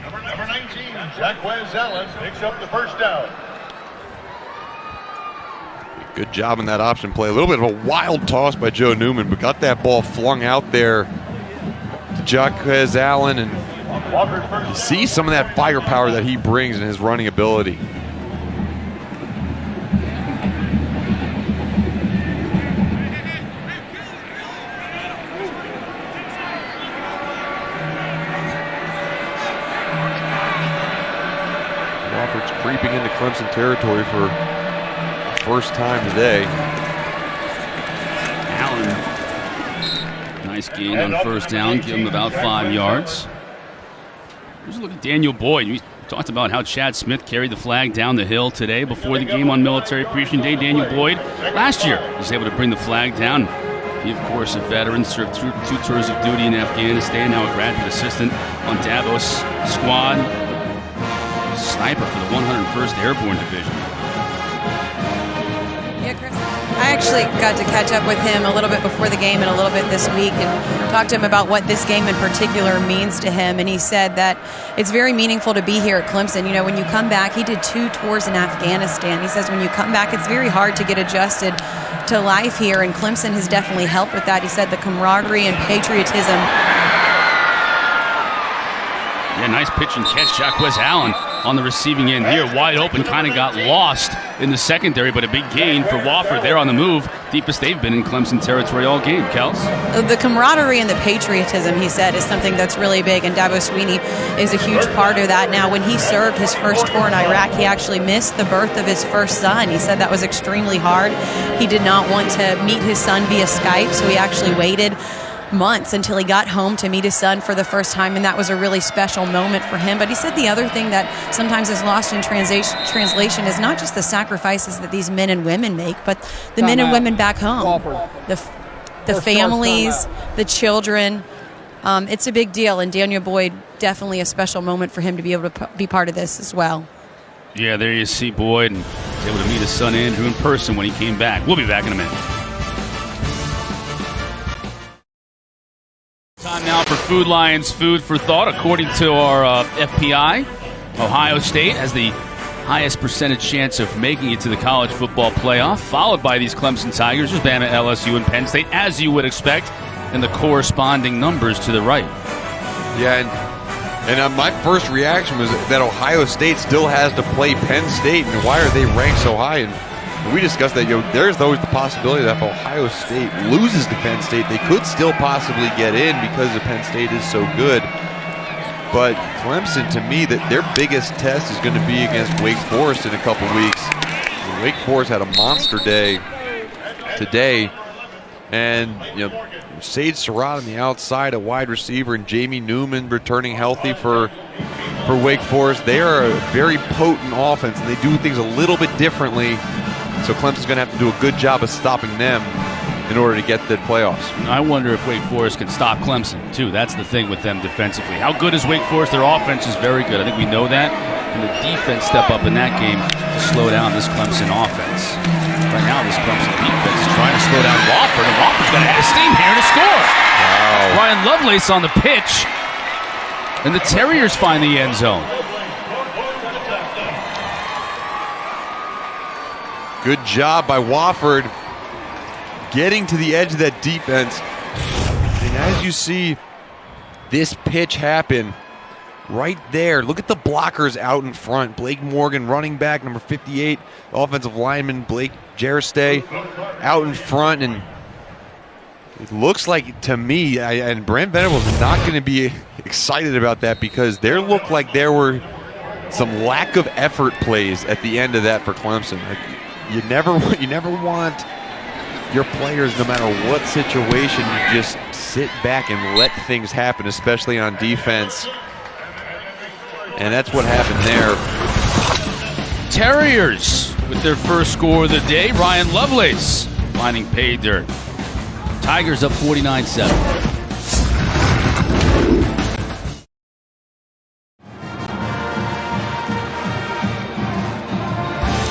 Number 19, Jaquez Allen picks up the first down. Good job in that option play. A little bit of a wild toss by Joe Newman, but got that ball flung out there Jaquez Allen, and you see some of that firepower that he brings in his running ability. Wofford's creeping into Clemson territory for the first time today. Allen, nice gain on first down, give him about 5 yards. Here's a look at Daniel Boyd. We talked about how Chad Smith carried the flag down the hill today before the game on Military Appreciation Day. Daniel Boyd, last year, was able to bring the flag down. He, of course, a veteran, served two tours of duty in Afghanistan, now a graduate assistant on Davos squad. Sniper for the 101st Airborne Division. Yeah, Chris. I actually got to catch up with him a little bit before the game and a little bit this week and talked to him about what this game in particular means to him. And he said that it's very meaningful to be here at Clemson. You know, when you come back, he did 2 tours in Afghanistan. He says when you come back, it's very hard to get adjusted to life here, and Clemson has definitely helped with that. He said the camaraderie and patriotism. Yeah, nice pitch and catch. Jaquez Allen on the receiving end here. Wide open, kind of got lost in the secondary, but a big gain for Wofford. They're on the move. Deepest they've been in Clemson territory all game. Kels? The camaraderie and the patriotism, he said, is something that's really big, and Dabo Swinney is a huge part of that. Now, when he served his first tour in Iraq, he actually missed the birth of his first son. He said that was extremely hard. He did not want to meet his son via Skype, so he actually waited months until he got home to meet his son for the first time, and that was a really special moment for him. But he said the other thing that sometimes is lost in translation is not just the sacrifices that these men and women make, but the men and women back home, the families, the children. It's a big deal, and Daniel Boyd, definitely a special moment for him to be able to be part of this as well. Yeah, there you see Boyd, and was able to meet his son Andrew in person when he came back. We'll be back in a minute. Time now for Food Lions Food for Thought. According to our FPI, Ohio State has the highest percentage chance of making it to the college football playoff, followed by these Clemson Tigers, Bama, LSU, and Penn State, as you would expect, and the corresponding numbers to the right. Yeah, and my first reaction was that Ohio State still has to play Penn State, and why are they ranked so high? And we discussed that, there's always the possibility that if Ohio State loses to Penn State, they could still possibly get in because the Penn State is so good. But Clemson, to me, that their biggest test is going to be against Wake Forest in a couple weeks. Wake Forest had a monster day today, and Sage Surratt on the outside, a wide receiver, and Jamie Newman returning healthy for Wake Forest. They are a very potent offense, and they do things a little bit differently. So Clemson's going to have to do a good job of stopping them in order to get the playoffs. I wonder if Wake Forest can stop Clemson, too. That's the thing with them defensively. How good is Wake Forest? Their offense is very good. I think we know that. Can the defense step up in that game to slow down this Clemson offense? Right now, this Clemson defense is trying to slow down Wofford, and Wofford's got to have steam here to score. Wow. Ryan Lovelace on the pitch, and the Terriers find the end zone. Good job by Wofford getting to the edge of that defense. And as you see this pitch happen right there, look at the blockers out in front. Blake Morgan, running back, number 58, offensive lineman Blake Jeristay out in front. And it looks like, to me, and Brent Venables is not going to be excited about that because there looked like there were some lack of effort plays at the end of that for Clemson. You never want your players, no matter what situation, you just sit back and let things happen, especially on defense. And that's what happened there. Terriers with their first score of the day. Ryan Lovelace finding pay dirt. Tigers up 49-7.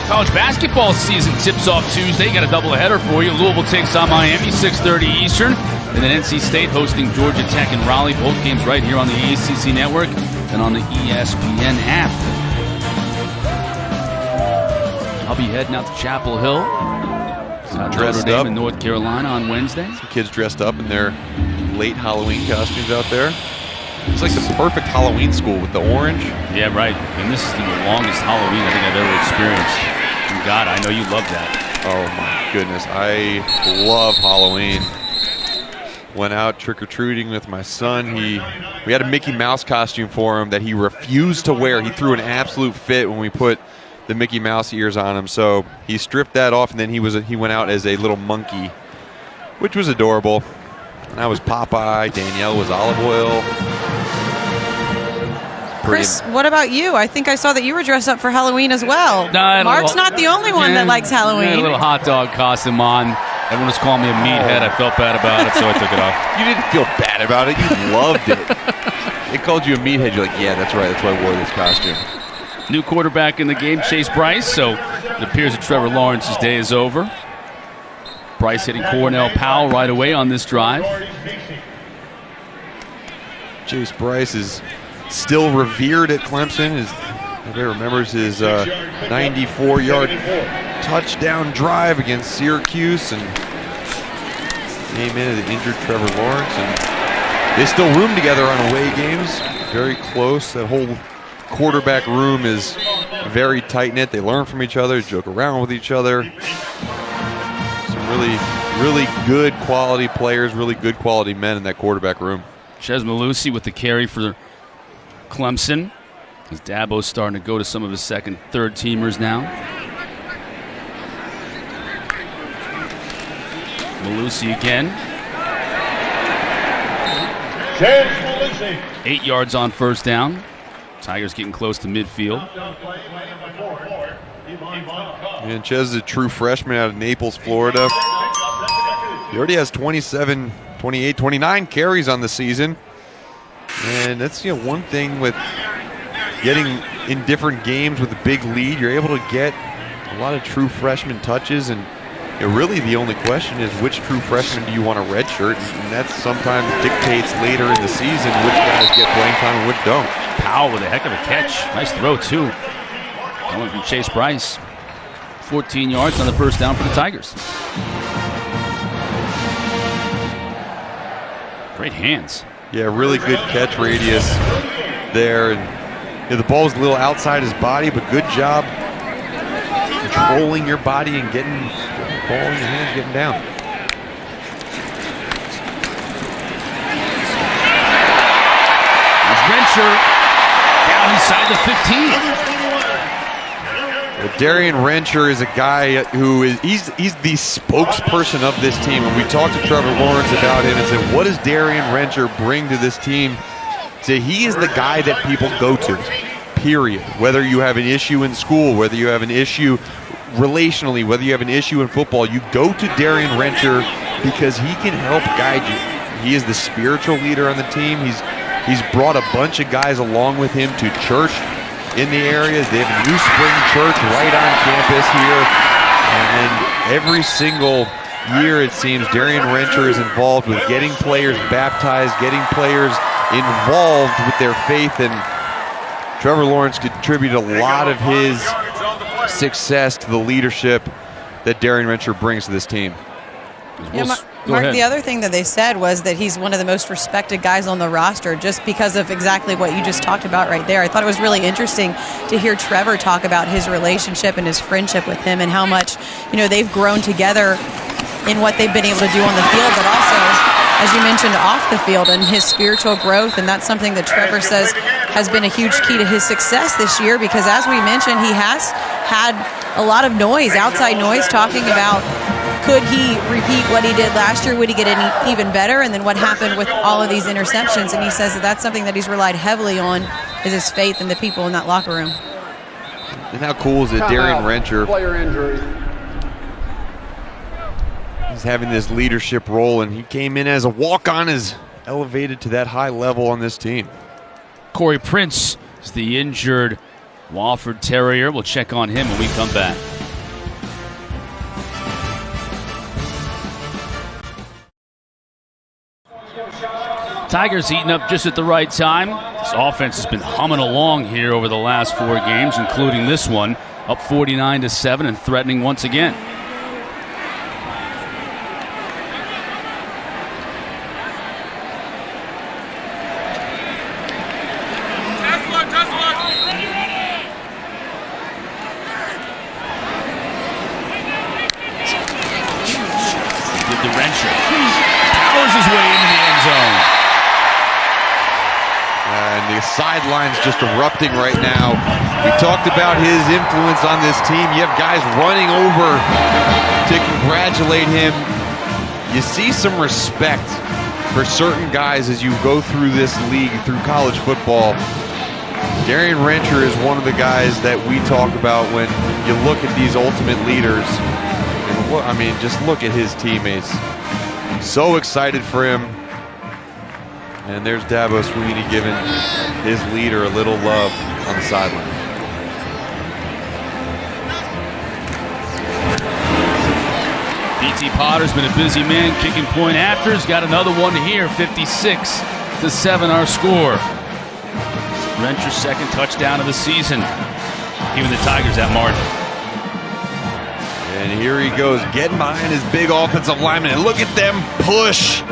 College basketball season tips off Tuesday. Got a doubleheader for you. Louisville takes on Miami, 6:30 Eastern. And then NC State hosting Georgia Tech and Raleigh. Both games right here on the ACC Network and on the ESPN app. I'll be heading out to Chapel Hill. Dressed Notre Dame up in North Carolina on Wednesday. Some kids dressed up in their late Halloween costumes out there. It's like the perfect Halloween school with the orange. Yeah, right. And this is the longest Halloween I think I've ever experienced. And God, I know you love that. Oh my goodness, I love Halloween. Went out trick-or-treating with my son. We had a Mickey Mouse costume for him that he refused to wear. He threw an absolute fit when we put the Mickey Mouse ears on him. So he stripped that off, and then he went out as a little monkey, which was adorable. And I was Popeye. Danielle was Olive Oil. Chris, what about you? I think I saw that you were dressed up for Halloween as well. Mark's not the only one that likes Halloween. I had a little hot dog costume on. Everyone was calling me a meathead. I felt bad about it, so I took it off. You didn't feel bad about it. You loved it. They called you a meathead. You're like, yeah, that's right. That's why I wore this costume. New quarterback in the game, Chase Bryce. So it appears that Trevor Lawrence's day is over. Bryce hitting Cornell Powell right away on this drive. Chase Bryce is still revered at Clemson. Everybody remembers his 94-yard touchdown drive against Syracuse, and came in as the injured Trevor Lawrence. And they still room together on away games. Very close. That whole quarterback room is very tight-knit. They learn from each other, joke around with each other. Some really good quality players, really good quality men in that quarterback room. Chez Malusi with the carry for Clemson. As Dabo's starting to go to some of his second, third teamers now. Malusi again. 8 yards on first down. Tigers getting close to midfield. And Chez is a true freshman out of Naples, Florida. He already has 27, 28, 29 carries on the season. And that's one thing with getting in different games with a big lead. You're able to get a lot of true freshman touches, and really the only question is which true freshman do you want to redshirt, and that sometimes dictates later in the season which guys get playing time and which don't. Powell with a heck of a catch. Nice throw, too. Coming from Chase Bryce. 14 yards on the first down for the Tigers. Great hands. Yeah, really good catch radius there. And the ball's a little outside his body, but good job controlling your body and getting the ball in your hands, getting down. There's Rencher down inside the 15. Well, Darian Rencher is a guy who he's the spokesperson of this team. When we talked to Trevor Lawrence about him and said, what does Darian Rencher bring to this team? So he is the guy that people go to, period. Whether you have an issue in school, whether you have an issue relationally, whether you have an issue in football, you go to Darian Rencher because he can help guide you. He is the spiritual leader on the team. He's brought a bunch of guys along with him to church in the areas. They have a new spring church right on campus here. And every single year, it seems, Darian Rencher is involved with getting players baptized, getting players involved with their faith. And Trevor Lawrence contributed a lot of his success to the leadership that Darian Rencher brings to this team. Yeah, Mark, the other thing that they said was that he's one of the most respected guys on the roster just because of exactly what you just talked about right there. I thought it was really interesting to hear Trevor talk about his relationship and his friendship with him and how much, they've grown together in what they've been able to do on the field, but also, as you mentioned, off the field and his spiritual growth. And that's something that Trevor says has been a huge key to his success this year because, as we mentioned, he has had a lot of noise, outside noise, talking about could he repeat what he did last year? Would he get any even better? And then what happened with all of these interceptions? And he says that that's something that he's relied heavily on is his faith in the people in that locker room. And how cool is it, Darian Rencher? Player injury. He's having this leadership role, and he came in as a walk-on, is elevated to that high level on this team. Corey Prince is the injured Wofford Terrier. We'll check on him when we come back. Tigers eating up just at the right time. This offense has been humming along here over the last 4 games, including this one, up 49-7 and threatening once again. the sideline's just erupting right now. We talked about his influence on this team. You have guys running over to congratulate him. You see some respect for certain guys as you go through this league, through college football. Darian Rencher is one of the guys that we talk about when you look at these ultimate leaders. And I mean, just look at his teammates. So excited for him. And there's Dabo Sweeney giving his leader a little love on the sideline. P.T. Potter's been a busy man kicking point afters. Got another one here, 56-7 our score. Rencher's second touchdown of the season, giving the Tigers that margin. And here he goes, getting behind his big offensive lineman. And look at them push.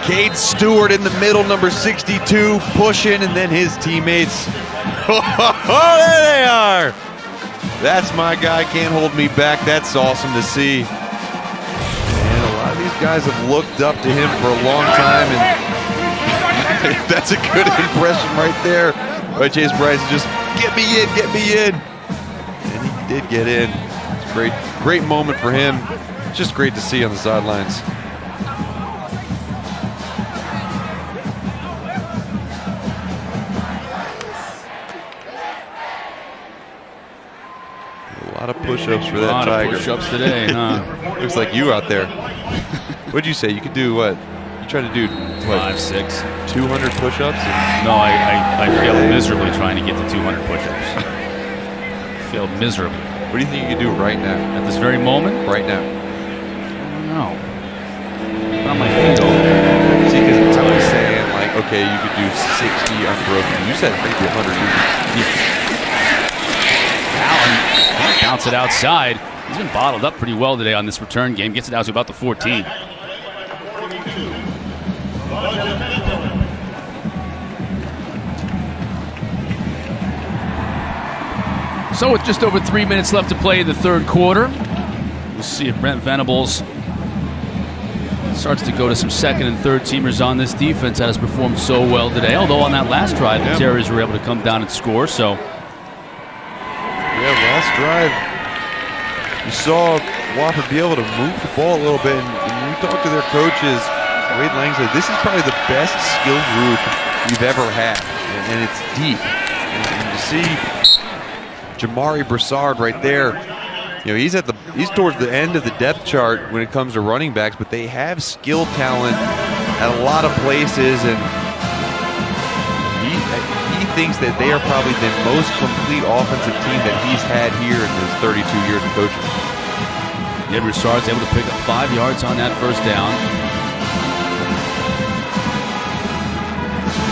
Cade Stewart in the middle, number 62, pushing, and then his teammates. Oh, there they are. That's my guy, can't hold me back. That's awesome to see. And a lot of these guys have looked up to him for a long time, and that's a good impression right there by Chase Bryce. Just get me in, get me in. And he did get in. It's a great moment for him. It's just great to see on the sidelines. A lot of push-ups for that Tiger. A lot of push-ups today, huh? Looks like you out there. What'd you say? You could do what? You tried to do what? 5, 6. 200 push-ups? No, I failed miserably trying to get to 200 push-ups. Failed miserably. What do you think you could do right now? At this very moment? Right now. I don't know. Not my feet all. See, because I was saying, like, okay, you could do 60 unbroken. You said maybe 100. Allen bounce it outside. He's been bottled up pretty well today on this return game. Gets it out to about the 14. So with just over 3 minutes left to play in the third quarter, we'll see if Brent Venables starts to go to some second and third teamers on this defense that has performed so well today. Although on that last drive, the Terriers were able to come down and score. So, yeah, last drive, you saw Wofford be able to move the ball a little bit. And when you talk to their coaches, Wade Lang said this is probably the best skill group you've ever had, and it's deep. And you see Jamari Broussard right there. You know, he's towards the end of the depth chart when it comes to running backs, but they have skill talent at a lot of places, and he thinks that they are probably the most complete offensive team that he's had here in his 32 years of coaching. Yeah, Broussard's able to pick up 5 yards on that first down.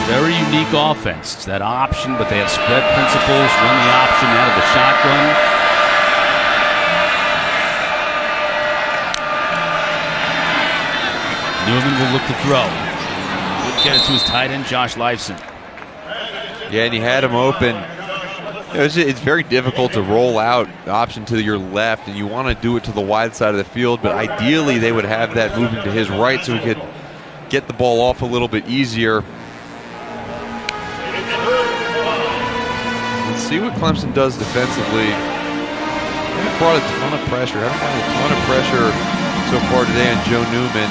Very unique offense. It's that option, but they have spread principles, run the option out of the shotgun. Newman will look to throw. He'll get it to his tight end, Josh Lifeson. Yeah, and he had him open. It's very difficult to roll out the option to your left, and you want to do it to the wide side of the field, but ideally they would have that moving to his right so he could get the ball off a little bit easier. Let's see what Clemson does defensively. They brought a ton of pressure. Haven't had a ton of pressure so far today on Joe Newman.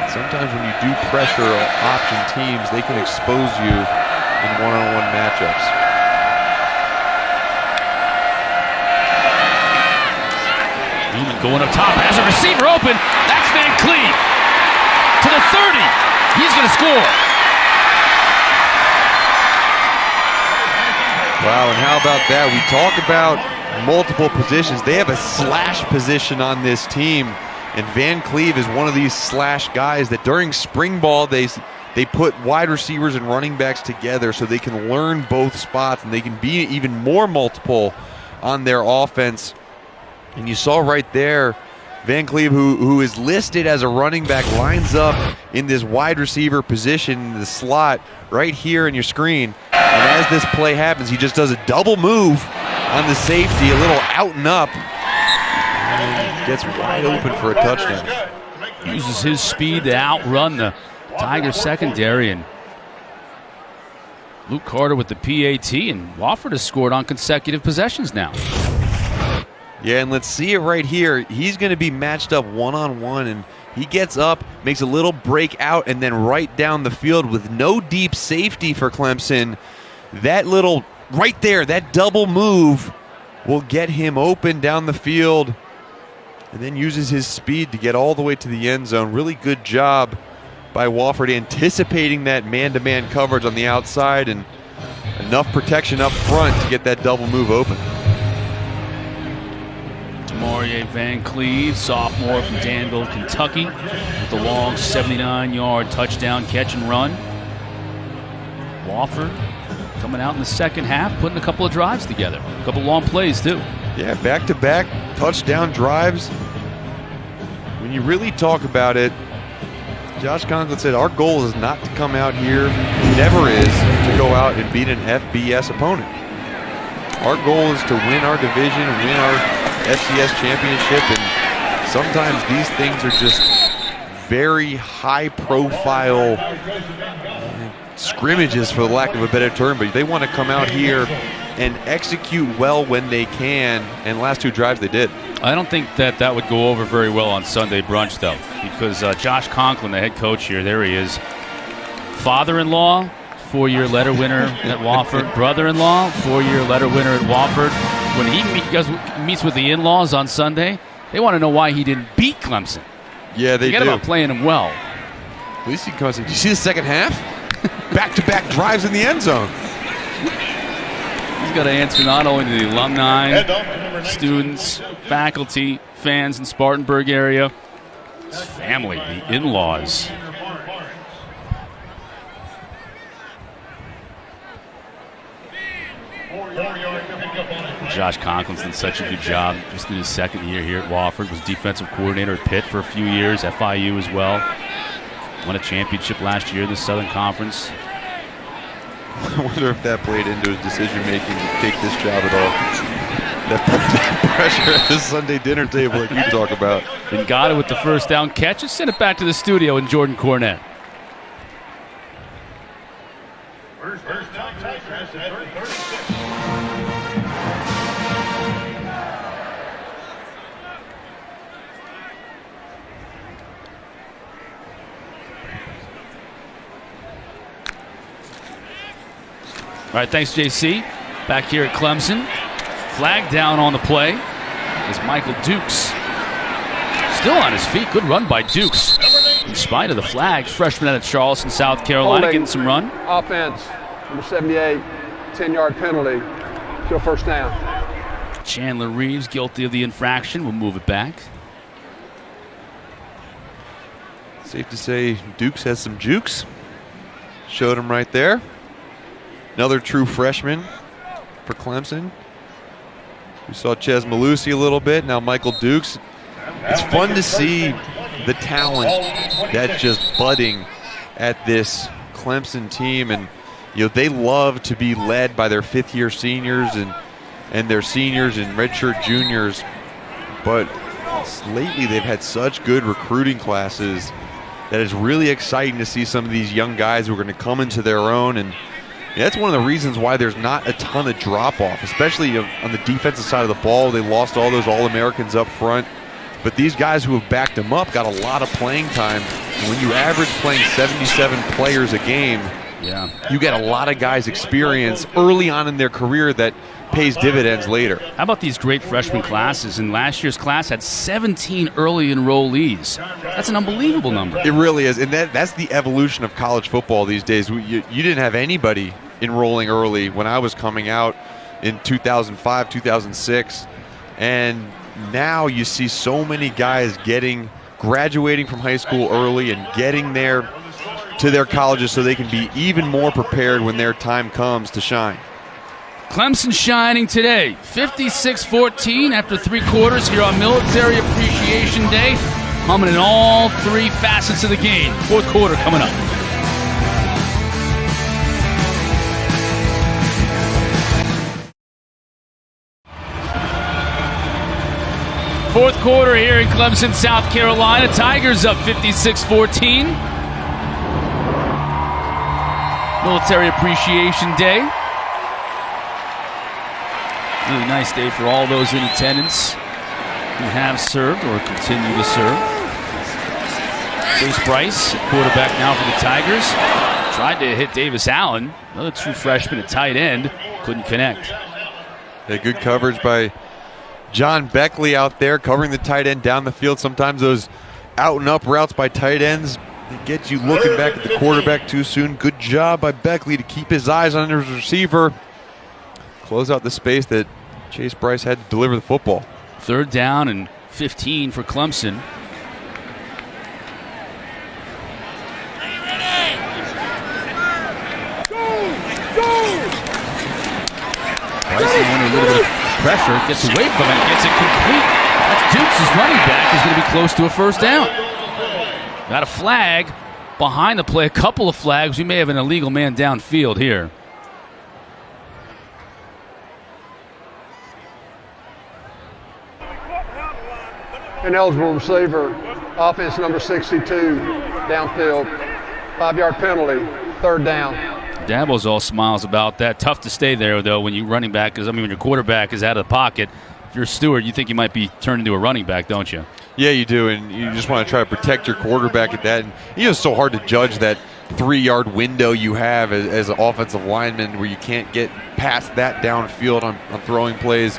Sometimes when you do pressure option teams, they can expose you in one-on-one matchups. Newman going up top, has a receiver open. That's Van Cleve to the 30. He's going to score. Wow, and how about that? We talk about multiple positions. They have a slash position on this team, and Van Cleve is one of these slash guys that during spring ball they put wide receivers and running backs together so they can learn both spots and they can be even more multiple on their offense. And you saw right there, Van Cleve, who is listed as a running back, lines up in this wide receiver position in the slot right here in your screen. And as this play happens, he just does a double move on the safety, a little out and up, and gets wide open for a touchdown. Uses his speed to outrun the Tigers secondary, and Luke Carter with the PAT, and Wofford has scored on consecutive possessions now. Yeah, and let's see it right here. He's going to be matched up one-on-one, and he gets up, makes a little break out, and then right down the field with no deep safety for Clemson. That little, right there, that double move will get him open down the field, and then uses his speed to get all the way to the end zone. Really good job by Wofford anticipating that man-to-man coverage on the outside and enough protection up front to get that double move open. Maurier Van Cleve, sophomore from Danville, Kentucky, with the long 79-yard touchdown catch and run. Wofford coming out in the second half, putting a couple of drives together. A couple long plays, too. Yeah, back-to-back touchdown drives. When you really talk about it, Josh Conklin said, our goal is not to come out here, never is, to go out and beat an FBS opponent. Our goal is to win our division, win our FCS championship, and sometimes these things are just very high-profile scrimmages, for the lack of a better term, but they want to come out here and execute well when they can, and the last two drives they did. I don't think that would go over very well on Sunday brunch, though, because Josh Conklin, the head coach here, there he is. Father-in-law, 4-year letter winner at Wofford. Brother-in-law, 4-year letter winner at Wofford. When he meets with the in-laws on Sunday, they want to know why he didn't beat Clemson. Yeah, they Forget do. about playing him well. At least he comes in. Did you see the second half? Back-to-back drives in the end zone. He's got to answer not only to the alumni, students, faculty, fans in Spartanburg area, his family, the in-laws. Josh Conklin's done such a good job just in his second year here at Wofford. Was defensive coordinator at Pitt for a few years, FIU as well. Won a championship last year in the Southern Conference. I wonder if that played into his decision-making to take this job at all. That pressure at the Sunday dinner table like you talk about. And got it with the first down catch. Just send it back to the studio in Jordan Cornett. First down, Tigers at 36. All right, thanks, JC. Back here at Clemson. Flag down on the play is Michael Dukes. Still on his feet. Good run by Dukes. In spite of the flag, freshman out of Charleston, South Carolina, getting some run. Offense, number 78, 10-yard penalty. Still first down. Chandler Reeves, guilty of the infraction. We'll move it back. Safe to say Dukes has some jukes. Showed him right there. Another true freshman for Clemson. We saw Ches Malusi a little bit. Now Michael Dukes. It's fun to see the talent that's just budding at this Clemson team. And they love to be led by their fifth-year seniors and their seniors and redshirt juniors. But lately they've had such good recruiting classes that it's really exciting to see some of these young guys who are going to come into their own. And that's one of the reasons why there's not a ton of drop-off, especially on the defensive side of the ball. They lost all those All-Americans up front. But these guys who have backed them up got a lot of playing time. And when you average playing 77 players a game, you get a lot of guys' experience early on in their career that pays dividends later. How about these great freshman classes? And last year's class had 17 early enrollees. That's an unbelievable number. It really is. And that's the evolution of college football these days. You didn't have anybody enrolling early when I was coming out in 2005, 2006. And now you see so many guys graduating from high school early and getting there to their colleges so they can be even more prepared when their time comes to shine. Clemson shining today, 56-14 after 3 quarters here on Military Appreciation Day. Humming in all 3 facets of the game. 4th quarter coming up. Fourth quarter here in Clemson, South Carolina. Tigers up 56-14. Military Appreciation Day. Really nice day for all those in attendance who have served or continue to serve. Chase Bryce, quarterback now for the Tigers. Tried to hit Davis Allen, another true freshman at tight end. Couldn't connect. Yeah, good coverage by John Beckley out there, covering the tight end down the field. Sometimes those out and up routes by tight ends, they get you looking back at the quarterback too soon. Good job by Beckley to keep his eyes on his receiver. Close out the space that Chase Bryce had to deliver the football. 3rd down and 15 for Clemson. Bryce under a little bit of pressure, gets away from it, gets it complete. That's Dukes' running back is going to be close to a 1st down. Got a flag behind the play, a couple of flags. We may have an illegal man downfield here. Ineligible receiver, offense number 62, downfield, 5-yard penalty, 3rd down. Dabo's all smiles about that. Tough to stay there, though, when your running back is, when your quarterback is out of the pocket. If you're a steward, you think you might be turned into a running back, don't you? Yeah, you do, and you just want to try to protect your quarterback at that. And it's so hard to judge that 3-yard window you have as an offensive lineman where you can't get past that downfield on throwing plays.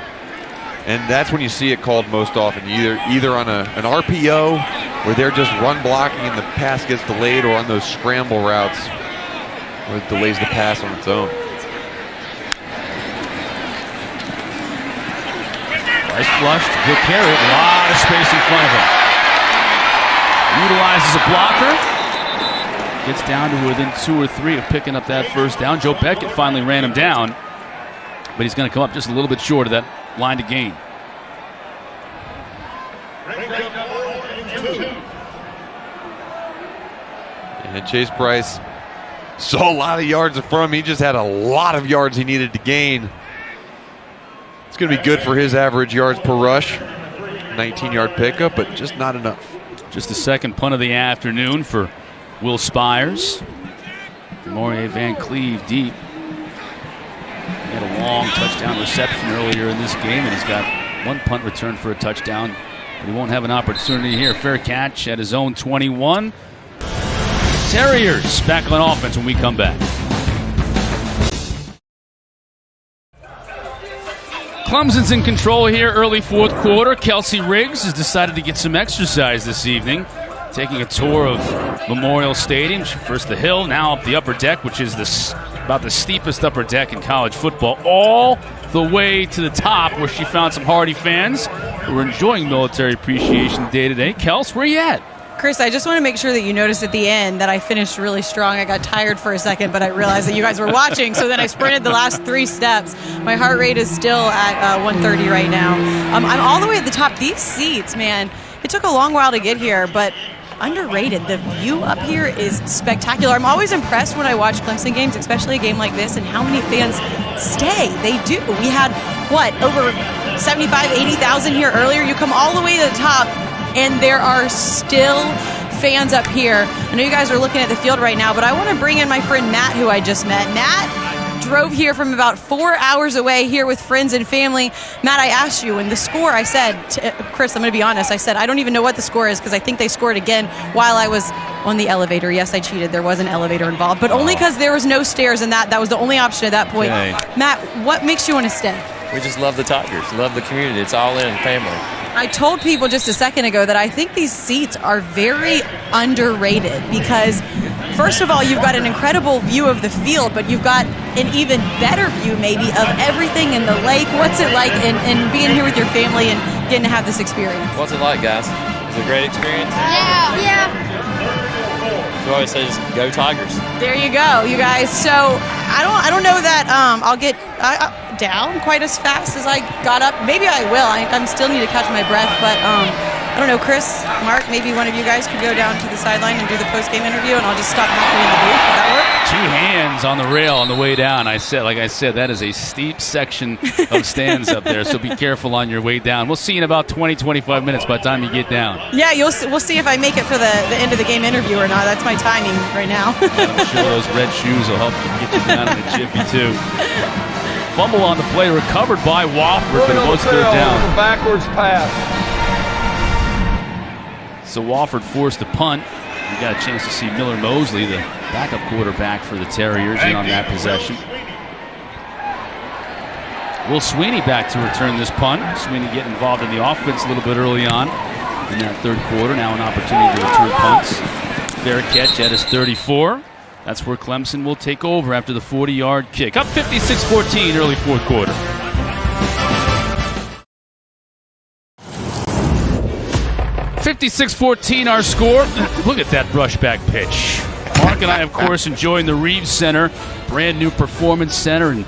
And that's when you see it called most often, either on an RPO where they're just run blocking and the pass gets delayed, or on those scramble routes where it delays the pass on its own. Nice flush, good carry, a lot of space in front of him. Utilizes a blocker. Gets down to within 2 or 3 of picking up that 1st down. Joe Beckett finally ran him down, but he's going to come up just a little bit short of that line to gain. And Chase Bryce saw a lot of yards in front of him. He just had a lot of yards he needed to gain. It's going to be good for his average yards per rush. 19-yard pickup, but just not enough. Just the 2nd punt of the afternoon for Will Spires. Demorier Van Cleve deep. He had a long touchdown reception earlier in this game, and he's got 1 punt return for a touchdown. But he won't have an opportunity here. Fair catch at his own 21. Terriers back on offense when we come back. Clemson's in control here early 4th quarter. Kelsey Riggs has decided to get some exercise this evening, taking a tour of Memorial Stadium. First the hill, now up the upper deck, which is about the steepest upper deck in college football, all the way to the top, where she found some hardy fans who are enjoying Military Appreciation Day today. Kels, where you at? Chris, I just want to make sure that you noticed at the end that I finished really strong. I got tired for a second, but I realized that you guys were watching, so then I sprinted the last 3 steps. My heart rate is still at 130 right now. I'm all the way at the top. These seats, man, it took a long while to get here, but underrated. The view up here is spectacular. I'm always impressed when I watch Clemson games, especially a game like this, and how many fans stay. They do. We had, over 75, 80,000 here earlier. You come all the way to the top, and there are still fans up here. I know you guys are looking at the field right now, but I want to bring in my friend Matt, who I just met. Matt drove here from about 4 hours away here with friends and family. Matt, I asked you, and the score, I said, Chris, I'm going to be honest, I said, I don't even know what the score is because I think they scored again while I was on the elevator. Yes, I cheated. There was an elevator involved, but only because there was no stairs, and that was the only option at that point. Okay. Matt, what makes you want to stay? We just love the Tigers, love the community. It's all in family. I told people just a second ago that I think these seats are very underrated because, first of all, you've got an incredible view of the field, but you've got an even better view maybe of everything in the lake. What's it like in being here with your family and getting to have this experience? What's it like, guys? Is it a great experience? Yeah. We always say just go Tigers. There you go, you guys. So I don't know that I'll get down quite as fast as I got up. Maybe I will. I still need to catch my breath, but I don't know, Chris, Mark, maybe one of you guys could go down to the sideline and do the post-game interview, and I'll just stop halfway in the booth. Would that work? 2 hands on the rail on the way down. Like I said, that is a steep section of stands up there, so be careful on your way down. We'll see you in about 20-25 minutes by the time you get down. Yeah, we'll see if I make it for the end of the game interview or not. That's my timing right now. I'm sure those red shoes will help get you down in a jiffy, too. Fumble on the play, recovered by Wofford, but it was third down. Backwards pass. So Wofford forced the punt. We got a chance to see Miller Mosley, the backup quarterback for the Terriers, in on that possession. Will Sweeney back to return this punt. Sweeney getting involved in the offense a little bit early on in that third quarter. Now an opportunity to return punts. Fair catch at his 34. That's where Clemson will take over after the 40-yard kick. Up 56-14 early fourth quarter. $56-14 our score. Look at that brushback pitch. Mark and I, of course, enjoying the Reeves Center, brand new performance center, and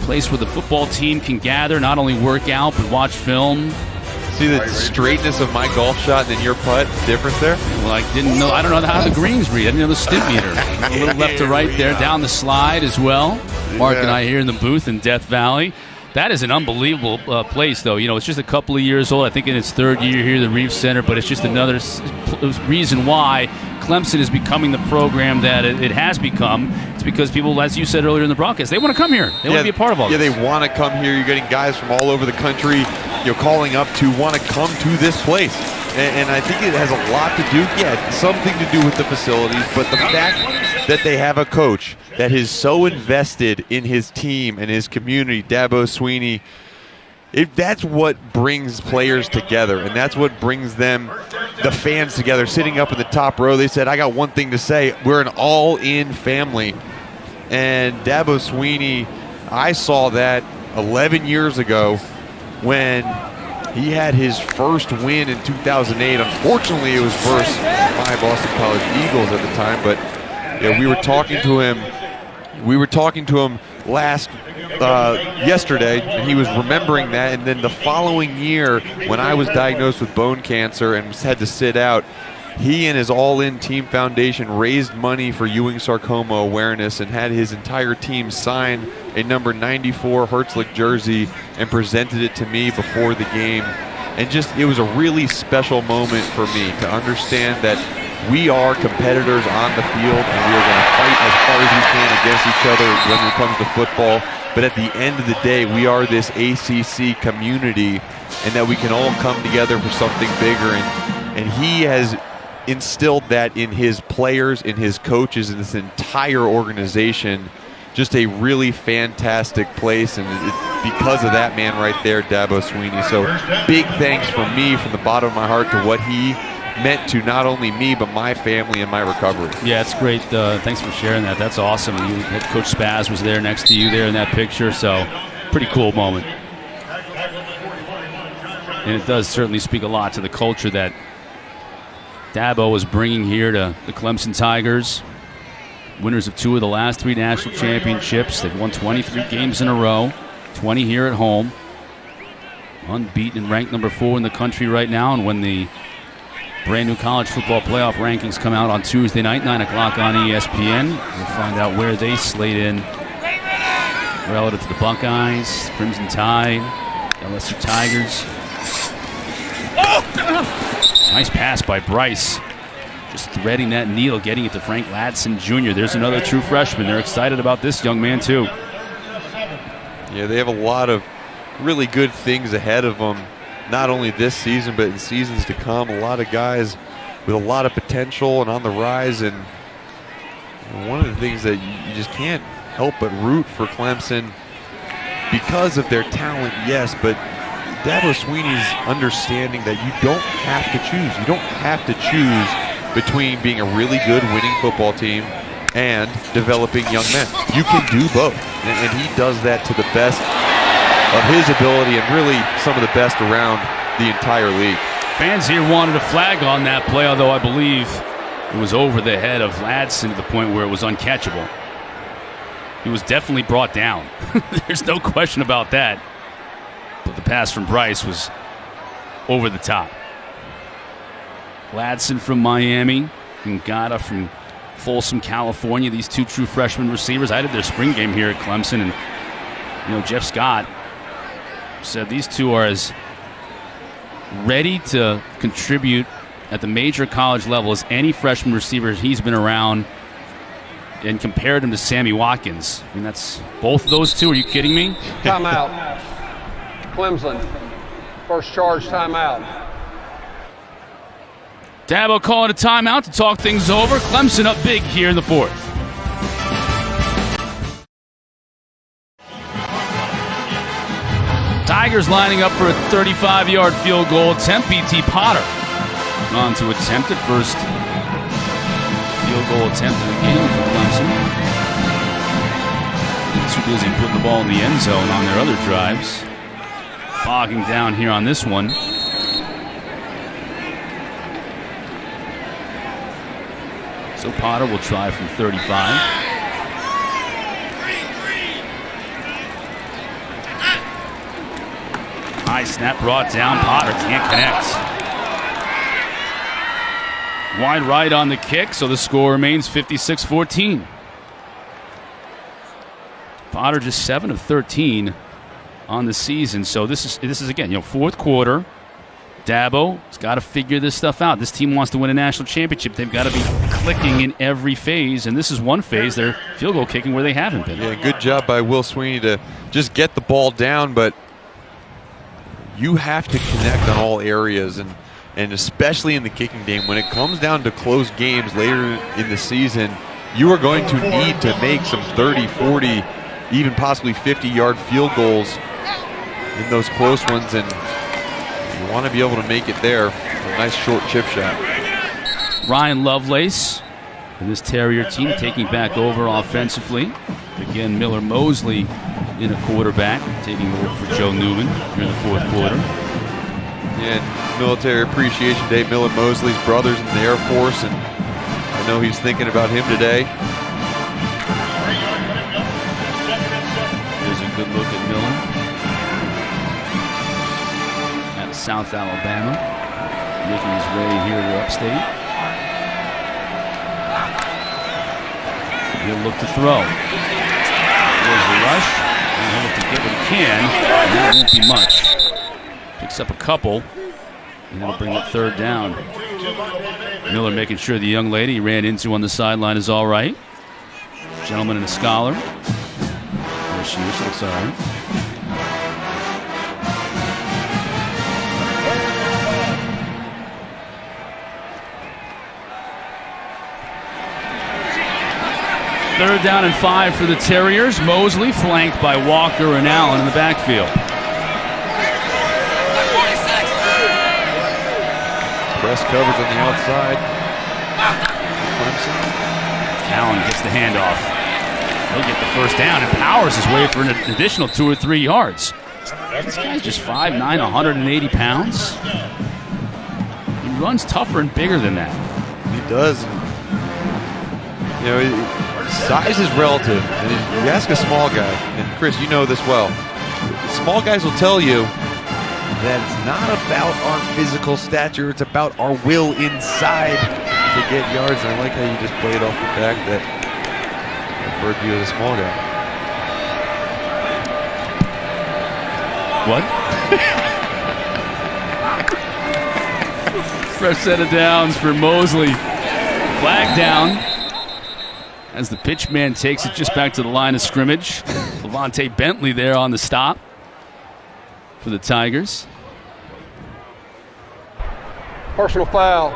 place where the football team can gather, not only work out, but watch film. See the straightness of my golf shot and then your putt? Difference there? Well, I don't know how the greens read. I didn't know the stim meter. A little left to right there, down the slide as well. Mark and I here in the booth in Death Valley. That is an unbelievable place, though. You know, it's just a couple of years old. I think in its third year here, the Reeves Center, but it's just another reason why Clemson is becoming the program that it has become. It's because people, as you said earlier in the broadcast, they want to come here. They want to be a part of all this. Yeah, they want to come here. You're getting guys from all over the country, calling up to want to come to this place. And I think it has a lot to do, something to do with the facilities, but the fact that they have a coach that is so invested in his team and his community, Dabo Sweeney, that's what brings players together, and that's what brings them, the fans together. Sitting up in the top row, they said, I got one thing to say, we're an all-in family. And Dabo Sweeney, I saw that 11 years ago when he had his first win in 2008. Unfortunately, it was versus my Boston College Eagles at the time, but we were talking to him. We were talking to him yesterday, and he was remembering that. And then the following year, when I was diagnosed with bone cancer and had to sit out, he and his All-In Team Foundation raised money for Ewing sarcoma awareness and had his entire team sign a number 94 Herzlich jersey and presented it to me before the game. And it was a really special moment for me to understand that we are competitors on the field and we are going to fight as hard as we can against each other when it comes to football. But at the end of the day, we are this ACC community and that we can all come together for something bigger. And he has instilled that in his players, in his coaches, in this entire organization. Just a really fantastic place, and because of that man right there, Dabo Sweeney. So big thanks from me, from the bottom of my heart, to what he meant to not only me, but my family and my recovery. Yeah, it's great. Thanks for sharing that. That's awesome. Coach Spaz was there next to you there in that picture, so pretty cool moment. And it does certainly speak a lot to the culture that Dabo is bringing here to the Clemson Tigers. Winners of 2 of the last 3 national championships. They've won 23 games in a row, 20 here at home. Unbeaten and ranked number 4 in the country right now. And when the brand new college football playoff rankings come out on Tuesday night, 9 o'clock on ESPN, we'll find out where they slate in relative to the Buckeyes, Crimson Tide, LSU Tigers. Nice pass by Bryce. Just threading that needle, getting it to Frank Ladson Jr. There's another true freshman. They're excited about this young man, too. Yeah, they have a lot of really good things ahead of them, not only this season, but in seasons to come. A lot of guys with a lot of potential and on the rise. And one of the things that you just can't help but root for Clemson because of their talent, yes, but Dabo Sweeney's understanding that you don't have to choose. You don't have to choose between being a really good winning football team and developing young men. You can do both, and he does that to the best of his ability and really some of the best around the entire league. Fans here wanted a flag on that play, although I believe it was over the head of Ladson to the point where it was uncatchable. He was definitely brought down. There's no question about that. But the pass from Bryce was over the top. Ladson from Miami, and Ngata from Folsom, California. These two true freshman receivers. I did their spring game here at Clemson, and Jeff Scott said these two are as ready to contribute at the major college level as any freshman receiver he's been around, and compared him to Sammy Watkins. I mean, that's both of those two. Are you kidding me? Timeout. Clemson. First charge, timeout. Dabo calling a timeout to talk things over. Clemson up big here in the fourth. Tigers lining up for a 35-yard field goal attempt. B.T. Potter on to attempt it. First field goal attempt of the game for Clemson. Too busy putting the ball in the end zone on their other drives. Bogging down here on this one. So Potter will try from 35. High snap brought down. Potter can't connect. Wide right on the kick, so the score remains 56-14. Potter just 7 of 13 on the season. So this is again, fourth quarter. Dabo has got to figure this stuff out. This team wants to win a national championship. They've got to be clicking in every phase, and this is one phase. They're field goal kicking where they haven't been. Yeah, good job by Will Sweeney to just get the ball down, but you have to connect on all areas, and especially in the kicking game. When it comes down to close games later in the season, you are going to need to make some 30, 40, even possibly 50-yard field goals in those close ones, and you want to be able to make it there. A nice short chip shot. Ryan Lovelace and this Terrier team taking back over offensively. Again, Miller Mosley in a quarterback, taking over for Joe Newman here in the fourth quarter. And Military Appreciation Day, Miller Mosley's brothers in the Air Force, and I know he's thinking about him today. Here's a good look at Miller. South Alabama, making his way here to upstate. He'll look to throw. There's the rush, and he'll look to get what he can, and that won't be much. Picks up a couple, and that'll bring up third down. Miller making sure the young lady he ran into on the sideline is all right. Gentleman and a scholar. There she is, she looks all right. Third down and 5 for the Terriers. Mosley flanked by Walker and Allen in the backfield. Press coverage on the outside. Clemson. Allen gets the handoff. He'll get the first down and powers his way for an additional 2 or 3 yards. This guy's just 5'9", 180 pounds. He runs tougher and bigger than that. He does. Size is relative. And you ask a small guy, and Chris, you know this well. Small guys will tell you that it's not about our physical stature, it's about our will inside to get yards. And I like how you just played off the fact that I referred to you as a small guy. What? Fresh set of downs for Mosley. Flag down as the pitch man takes it just back to the line of scrimmage. Levante Bentley there on the stop for the Tigers. Personal foul,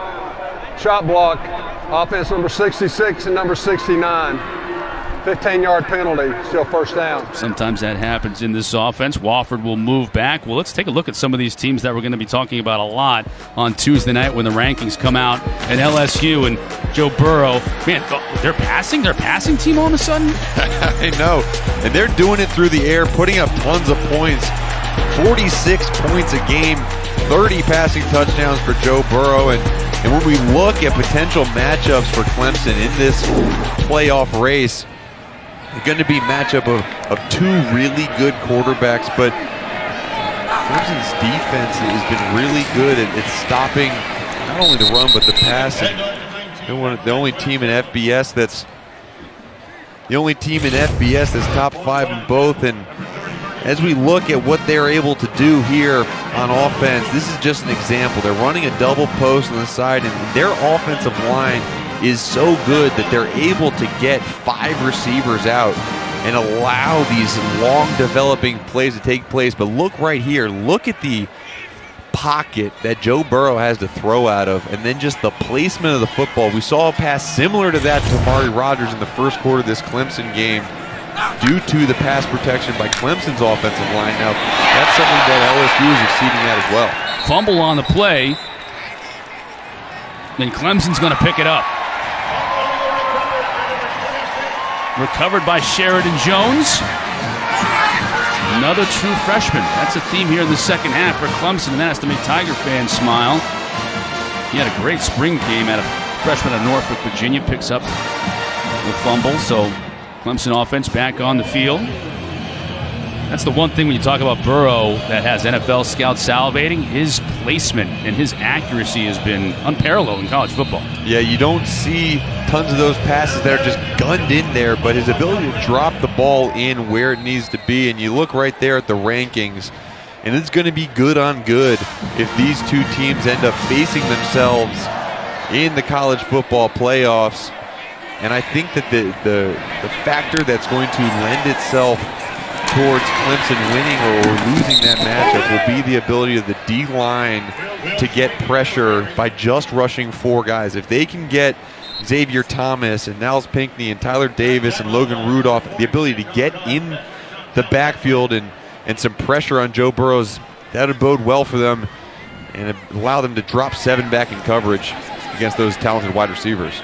shot block, offense number 66 and number 69. 15-yard penalty, still first down. Sometimes that happens in this offense. Wofford will move back. Well, let's take a look at some of these teams that we're going to be talking about a lot on Tuesday night when the rankings come out. And LSU and Joe Burrow, man, they're passing team all of a sudden? I know. And they're doing it through the air, putting up tons of points. 46 points a game, 30 passing touchdowns for Joe Burrow. And when we look at potential matchups for Clemson in this playoff race, it's going to be a matchup of 2 really good quarterbacks, but Clemson's defense has been really good at stopping not only the run but the pass. And the only team in FBS that's top 5 in both. And as we look at what they're able to do here on offense, this is just an example. They're running a double post on the side, and their offensive line is so good that they're able to get 5 receivers out and allow these long developing plays to take place. But look right here, look at the pocket that Joe Burrow has to throw out of, and then just the placement of the football. We saw a pass similar to that to Amari Rodgers in the first quarter of this Clemson game due to the pass protection by Clemson's offensive line. Now, that's something that LSU is exceeding at as well. Fumble on the play, then Clemson's going to pick it up. Recovered by Sheridan Jones. Another true freshman. That's a theme here in the second half for Clemson. That has to make Tiger fans smile. He had a great spring game at a freshman at Norfolk, Virginia. Picks up the fumble. So Clemson offense back on the field. That's the one thing when you talk about Burrow that has NFL scouts salivating. His placement and his accuracy has been unparalleled in college football. Yeah, you don't see tons of those passes that are just gunned in there, but his ability to drop the ball in where it needs to be, and you look right there at the rankings, and it's going to be good on good if these two teams end up facing themselves in the college football playoffs. And I think that the factor that's going to lend itself towards Clemson winning or losing that matchup will be the ability of the D-line to get pressure by just rushing 4 guys. If they can get Xavier Thomas and Niles Pinckney and Tyler Davis and Logan Rudolph the ability to get in the backfield and some pressure on Joe Burrows, that would bode well for them and allow them to drop 7 back in coverage against those talented wide receivers.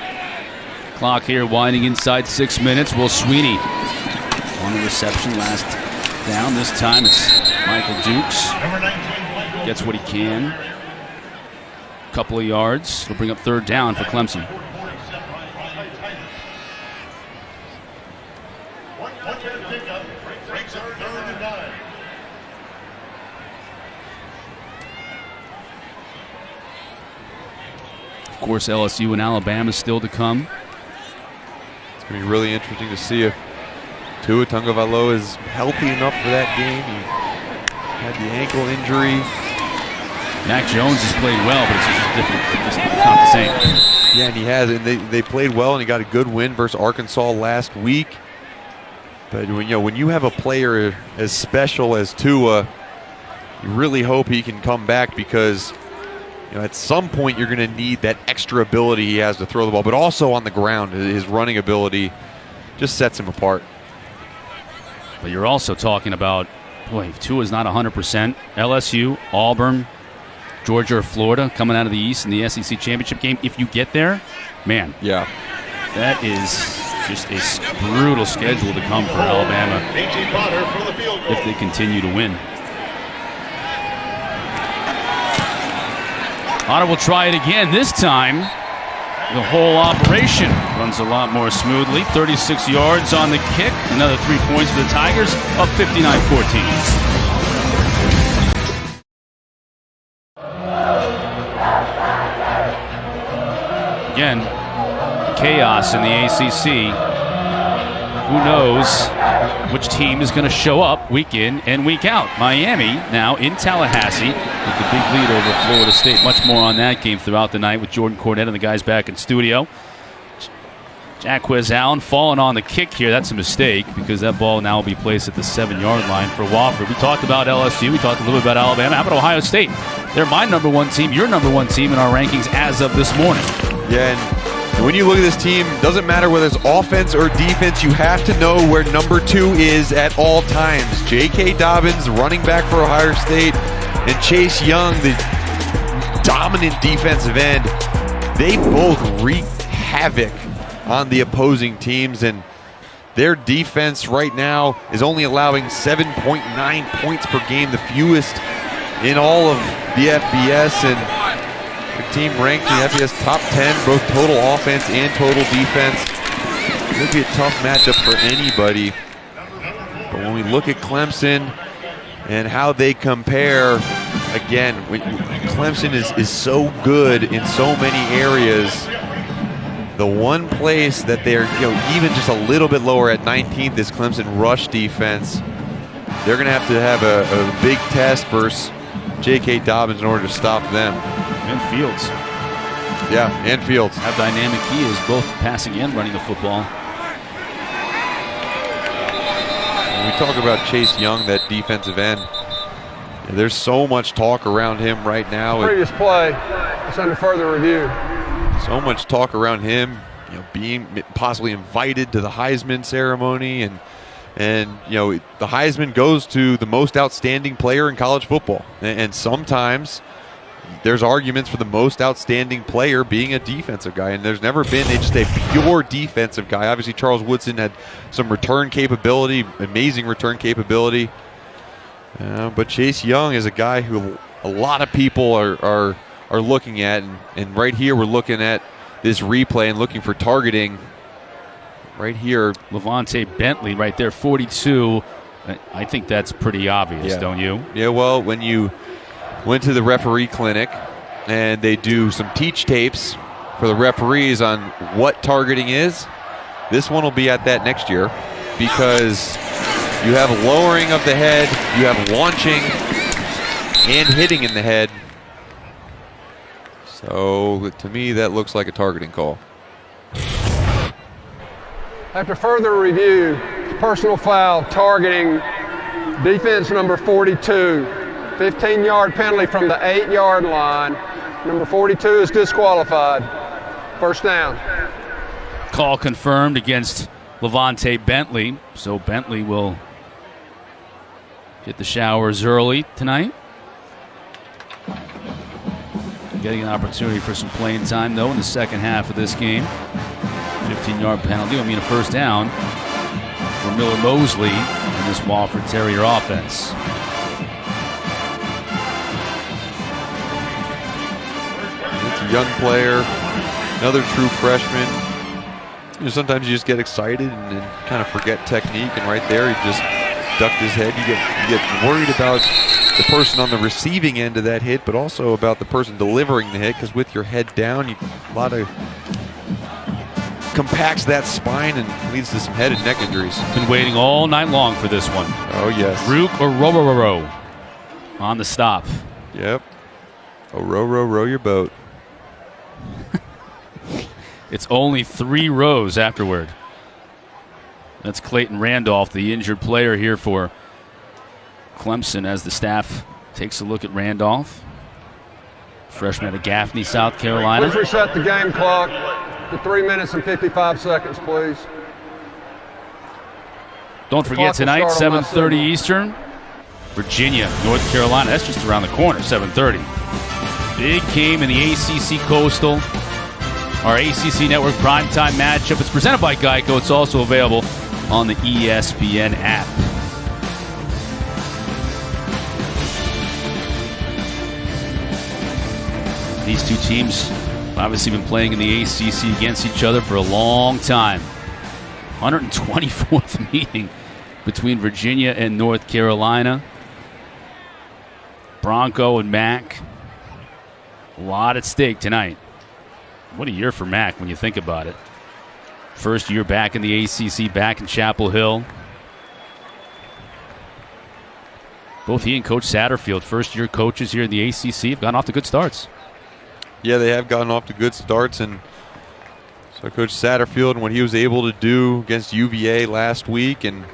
Clock here winding inside 6 minutes. Will Sweeney on the reception, last down. This time it's Michael Dukes. Gets what he can. Couple of yards. It'll bring up 3rd down for Clemson. Of course, LSU and Alabama still to come. It's going to be really interesting to see if Tua Tagovailoa is healthy enough for that game. He had the ankle injury. Mac Jones has played well, but it's just different. It's not the same. Yeah, and he has. And they played well, and he got a good win versus Arkansas last week. But when you have a player as special as Tua, you really hope he can come back, because at some point you're going to need that extra ability he has to throw the ball, but also on the ground, his running ability just sets him apart. But you're also talking about, boy, if Tua's not 100%, LSU, Auburn, Georgia, or Florida coming out of the East in the SEC championship game. If you get there, man, yeah, that is just a brutal schedule to come for Alabama if they continue to win. Otter will try it again. This time, the whole operation runs a lot more smoothly. 36 yards on the kick. Another 3 points for the Tigers, up 59-14. Again, chaos in the ACC. Who knows which team is going to show up week in and week out. Miami now in Tallahassee with the big lead over Florida State. Much more on that game throughout the night with Jordan Cornette and the guys back in studio. Jacquez Allen falling on the kick here. That's a mistake, because that ball now will be placed at the 7-yard line for Wofford. We talked about LSU. We talked a little bit about Alabama. How about Ohio State? They're my number 1 team, your number 1 team in our rankings as of this morning. Yeah, and when you look at this team, doesn't matter whether it's offense or defense, you have to know where number 2 is at all times. J.K. Dobbins, running back for Ohio State, and Chase Young, the dominant defensive end. They both wreak havoc on the opposing teams, and their defense right now is only allowing 7.9 points per game, the fewest in all of the FBS, and the team ranked in the FBS top 10, both total offense and total defense. It would be a tough matchup for anybody. But when we look at Clemson and how they compare again, Clemson is so good in so many areas. The one place that they're even just a little bit lower at 19th is Clemson rush defense. They're going to have a big test versus J.K. Dobbins in order to stop them. And Fields. Yeah, and Fields. How dynamic he is, both passing and running the football. When we talk about Chase Young, that defensive end, there's so much talk around him right now. Previous play, it's under further review. So much talk around him, being possibly invited to the Heisman ceremony, and the Heisman goes to the most outstanding player in college football, and sometimes there's arguments for the most outstanding player being a defensive guy, and there's never been just a pure defensive guy. Obviously, Charles Woodson had some return capability, amazing return capability, but Chase Young is a guy who a lot of people are looking at, and right here we're looking at this replay and looking for targeting. Right here, Levante Bentley right there, 42. I think that's pretty obvious, don't you? Yeah, well, when you went to the referee clinic and they do some teach tapes for the referees on what targeting is, this one will be at that next year, because you have lowering of the head, you have launching and hitting in the head. So to me, that looks like a targeting call. After further review, personal foul targeting defense number 42. 15-yard penalty from the 8-yard line. Number 42 is disqualified. First down. Call confirmed against Levante Bentley. So Bentley will get the showers early tonight. Getting an opportunity for some playing time, though, in the second half of this game. 15-yard penalty will mean a first down for Miller Mosley in this Wofford Terrier offense. It's a young player, another true freshman. Sometimes you just get excited and kind of forget technique, and right there he just ducked his head. You get worried about the person on the receiving end of that hit, but also about the person delivering the hit, because with your head down, a lot of compacts that spine and leads to some head and neck injuries. Been waiting all night long for this one. Oh, yes. Rook or row on the stop. Yep. Oh, row your boat. It's only 3 rows afterward. That's Clayton Randolph, the injured player here for Clemson, as the staff takes a look at Randolph. Freshman out of Gaffney, South Carolina. Please reset the game clock to 3 minutes and 55 seconds, please. Don't forget tonight, 7:30 Eastern, Virginia, North Carolina. That's just around the corner, 7:30. Big game in the ACC Coastal, our ACC Network primetime matchup. It's presented by Geico. It's also available on the ESPN app. These two teams obviously been playing in the ACC against each other for a long time. 124th meeting between Virginia and North Carolina. Bronco and Mac. A lot at stake tonight. What a year for Mac when you think about it. First year back in the ACC, back in Chapel Hill. Both he and Coach Satterfield, first-year coaches here in the ACC, have gotten off to good starts. Yeah, they have gotten off to good starts, and so Coach Satterfield and what he was able to do against UVA last week and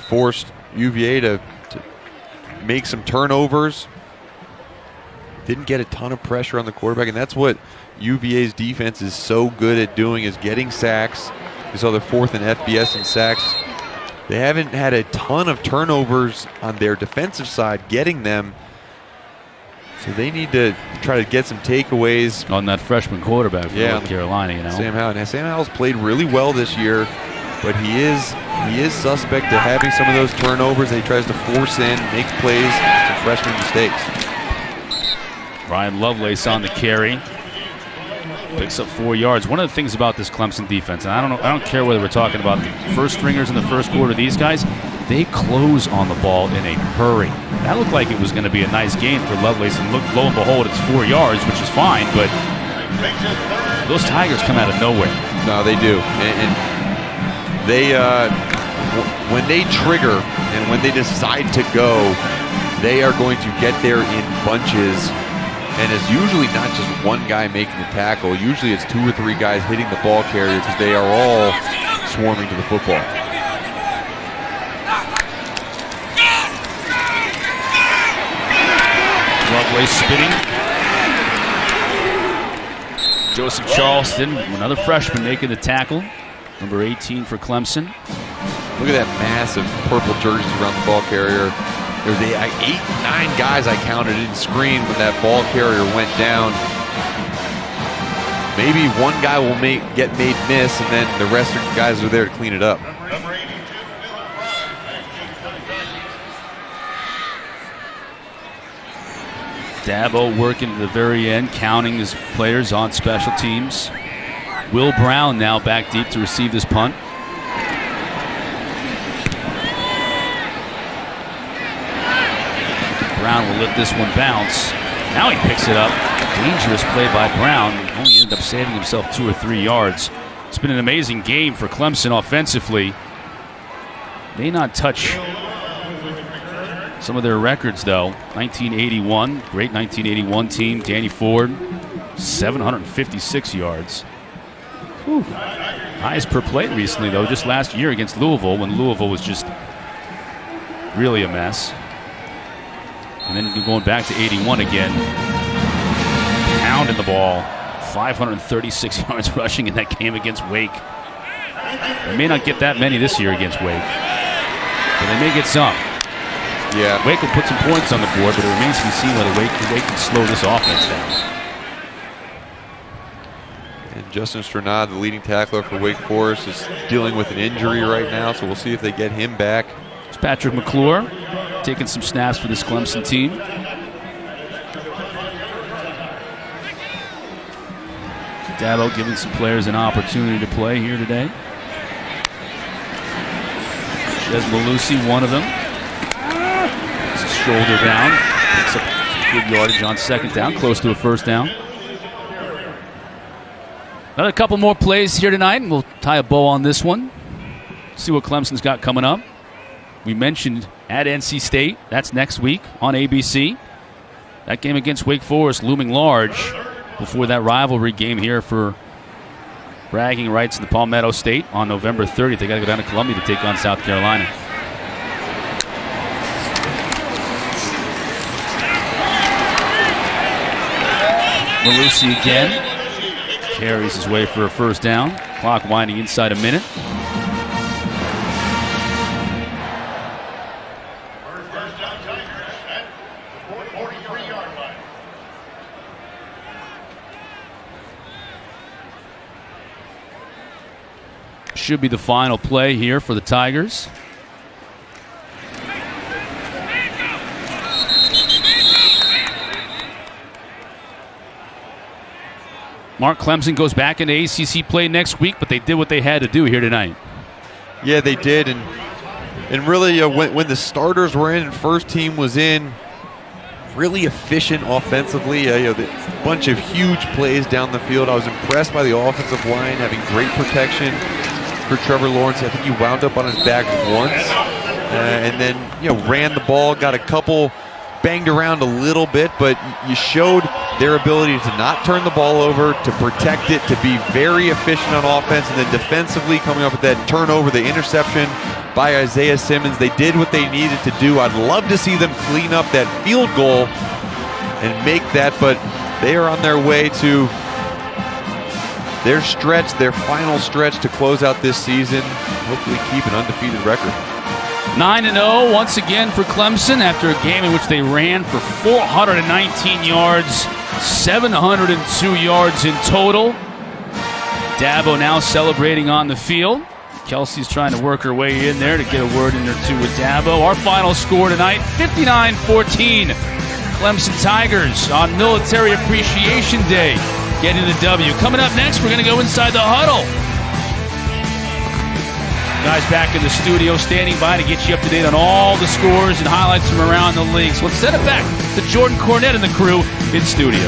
forced UVA to make some turnovers. Didn't get a ton of pressure on the quarterback, and that's what UVA's defense is so good at doing, is getting sacks. We saw they're 4th in FBS in sacks. They haven't had a ton of turnovers on their defensive side, getting them. So they need to try to get some takeaways on that freshman quarterback for North Carolina. You know, Sam Howell. Now, Sam Howell's played really well this year, but he is suspect to having some of those turnovers that he tries to force in, makes plays, some freshman mistakes. Ryan Lovelace on the carry, picks up 4 yards. One of the things about this Clemson defense, and I don't care whether we're talking about the first stringers in the first quarter, these guys, they close on the ball in a hurry. That looked like it was going to be a nice game for Lovelace, and lo and behold, it's 4 yards, which is fine, but those Tigers come out of nowhere. No, they do. And they, when they trigger and when they decide to go, they are going to get there in bunches. And it's usually not just one guy making the tackle. Usually it's 2 or 3 guys hitting the ball carrier because they are all swarming to the football. Lovelace spinning. Joseph Charleston, another freshman, making the tackle. Number 18 for Clemson. Look at that massive purple jerseys around the ball carrier. There's 8, 9 guys I counted in screen when that ball carrier went down. Maybe one guy will get made miss, and then the rest of the guys are there to clean it up. Dabo working to the very end, counting his players on special teams. Will Brown now back deep to receive this punt. Brown will let this one bounce. Now he picks it up. Dangerous play by Brown. Only ended up saving himself 2 or 3 yards. It's been an amazing game for Clemson offensively. May not touch some of their records, though. 1981, great 1981 team. Danny Ford, 756 yards. Whew. Highest per play recently, though, just last year against Louisville, when Louisville was just really a mess. And then going back to 81 again. Pounding the ball. 536 yards rushing in that game against Wake. They may not get that many this year against Wake, but they may get some. Yeah. Wake will put some points on the board, but it remains to be seen whether Wake can slow this offense down. And Justin Stranad, the leading tackler for Wake Forest, is dealing with an injury right now, so we'll see if they get him back. It's Patrick McClure taking some snaps for this Clemson team. Dabo giving some players an opportunity to play here today. Chez Malusi, one of them. It's a shoulder down. Picks up good yardage on second down, close to a first down. Another couple more plays here tonight, and we'll tie a bow on this one. See what Clemson's got coming up. We mentioned at NC State. That's next week on ABC. That game against Wake Forest looming large before that rivalry game here for bragging rights in the Palmetto State on November 30th. They got to go down to Columbia to take on South Carolina. Malusi again. Carries his way for a first down. Clock winding inside a minute. Should be the final play here for the Tigers. Mark, Clemson goes back into ACC play next week, but they did what they had to do here tonight. Yeah, they did, and really when the starters were in and first team was in, really efficient offensively. A bunch of huge plays down the field. I was impressed by the offensive line having great protection for Trevor Lawrence. I think he wound up on his back once, and then ran the ball, got a couple banged around a little bit, but you showed their ability to not turn the ball over, to protect it, to be very efficient on offense, and then defensively coming up with that turnover, the interception by Isaiah Simmons. They did what they needed to do. I'd love to see them clean up that field goal and make that, but they are on their way to their stretch, their final stretch to close out this season, hopefully keep an undefeated record. 9-0 once again for Clemson after a game in which they ran for 419 yards, 702 yards in total. Dabo now celebrating on the field. Kelsey's trying to work her way in there to get a word in there too with Dabo. Our final score tonight, 59-14. Clemson Tigers on Military Appreciation Day getting the W. Coming up next, we're going to go inside the huddle. Guys back in the studio, standing by to get you up to date on all the scores and highlights from around the league. So let's send it back to Jordan Cornette and the crew in studio.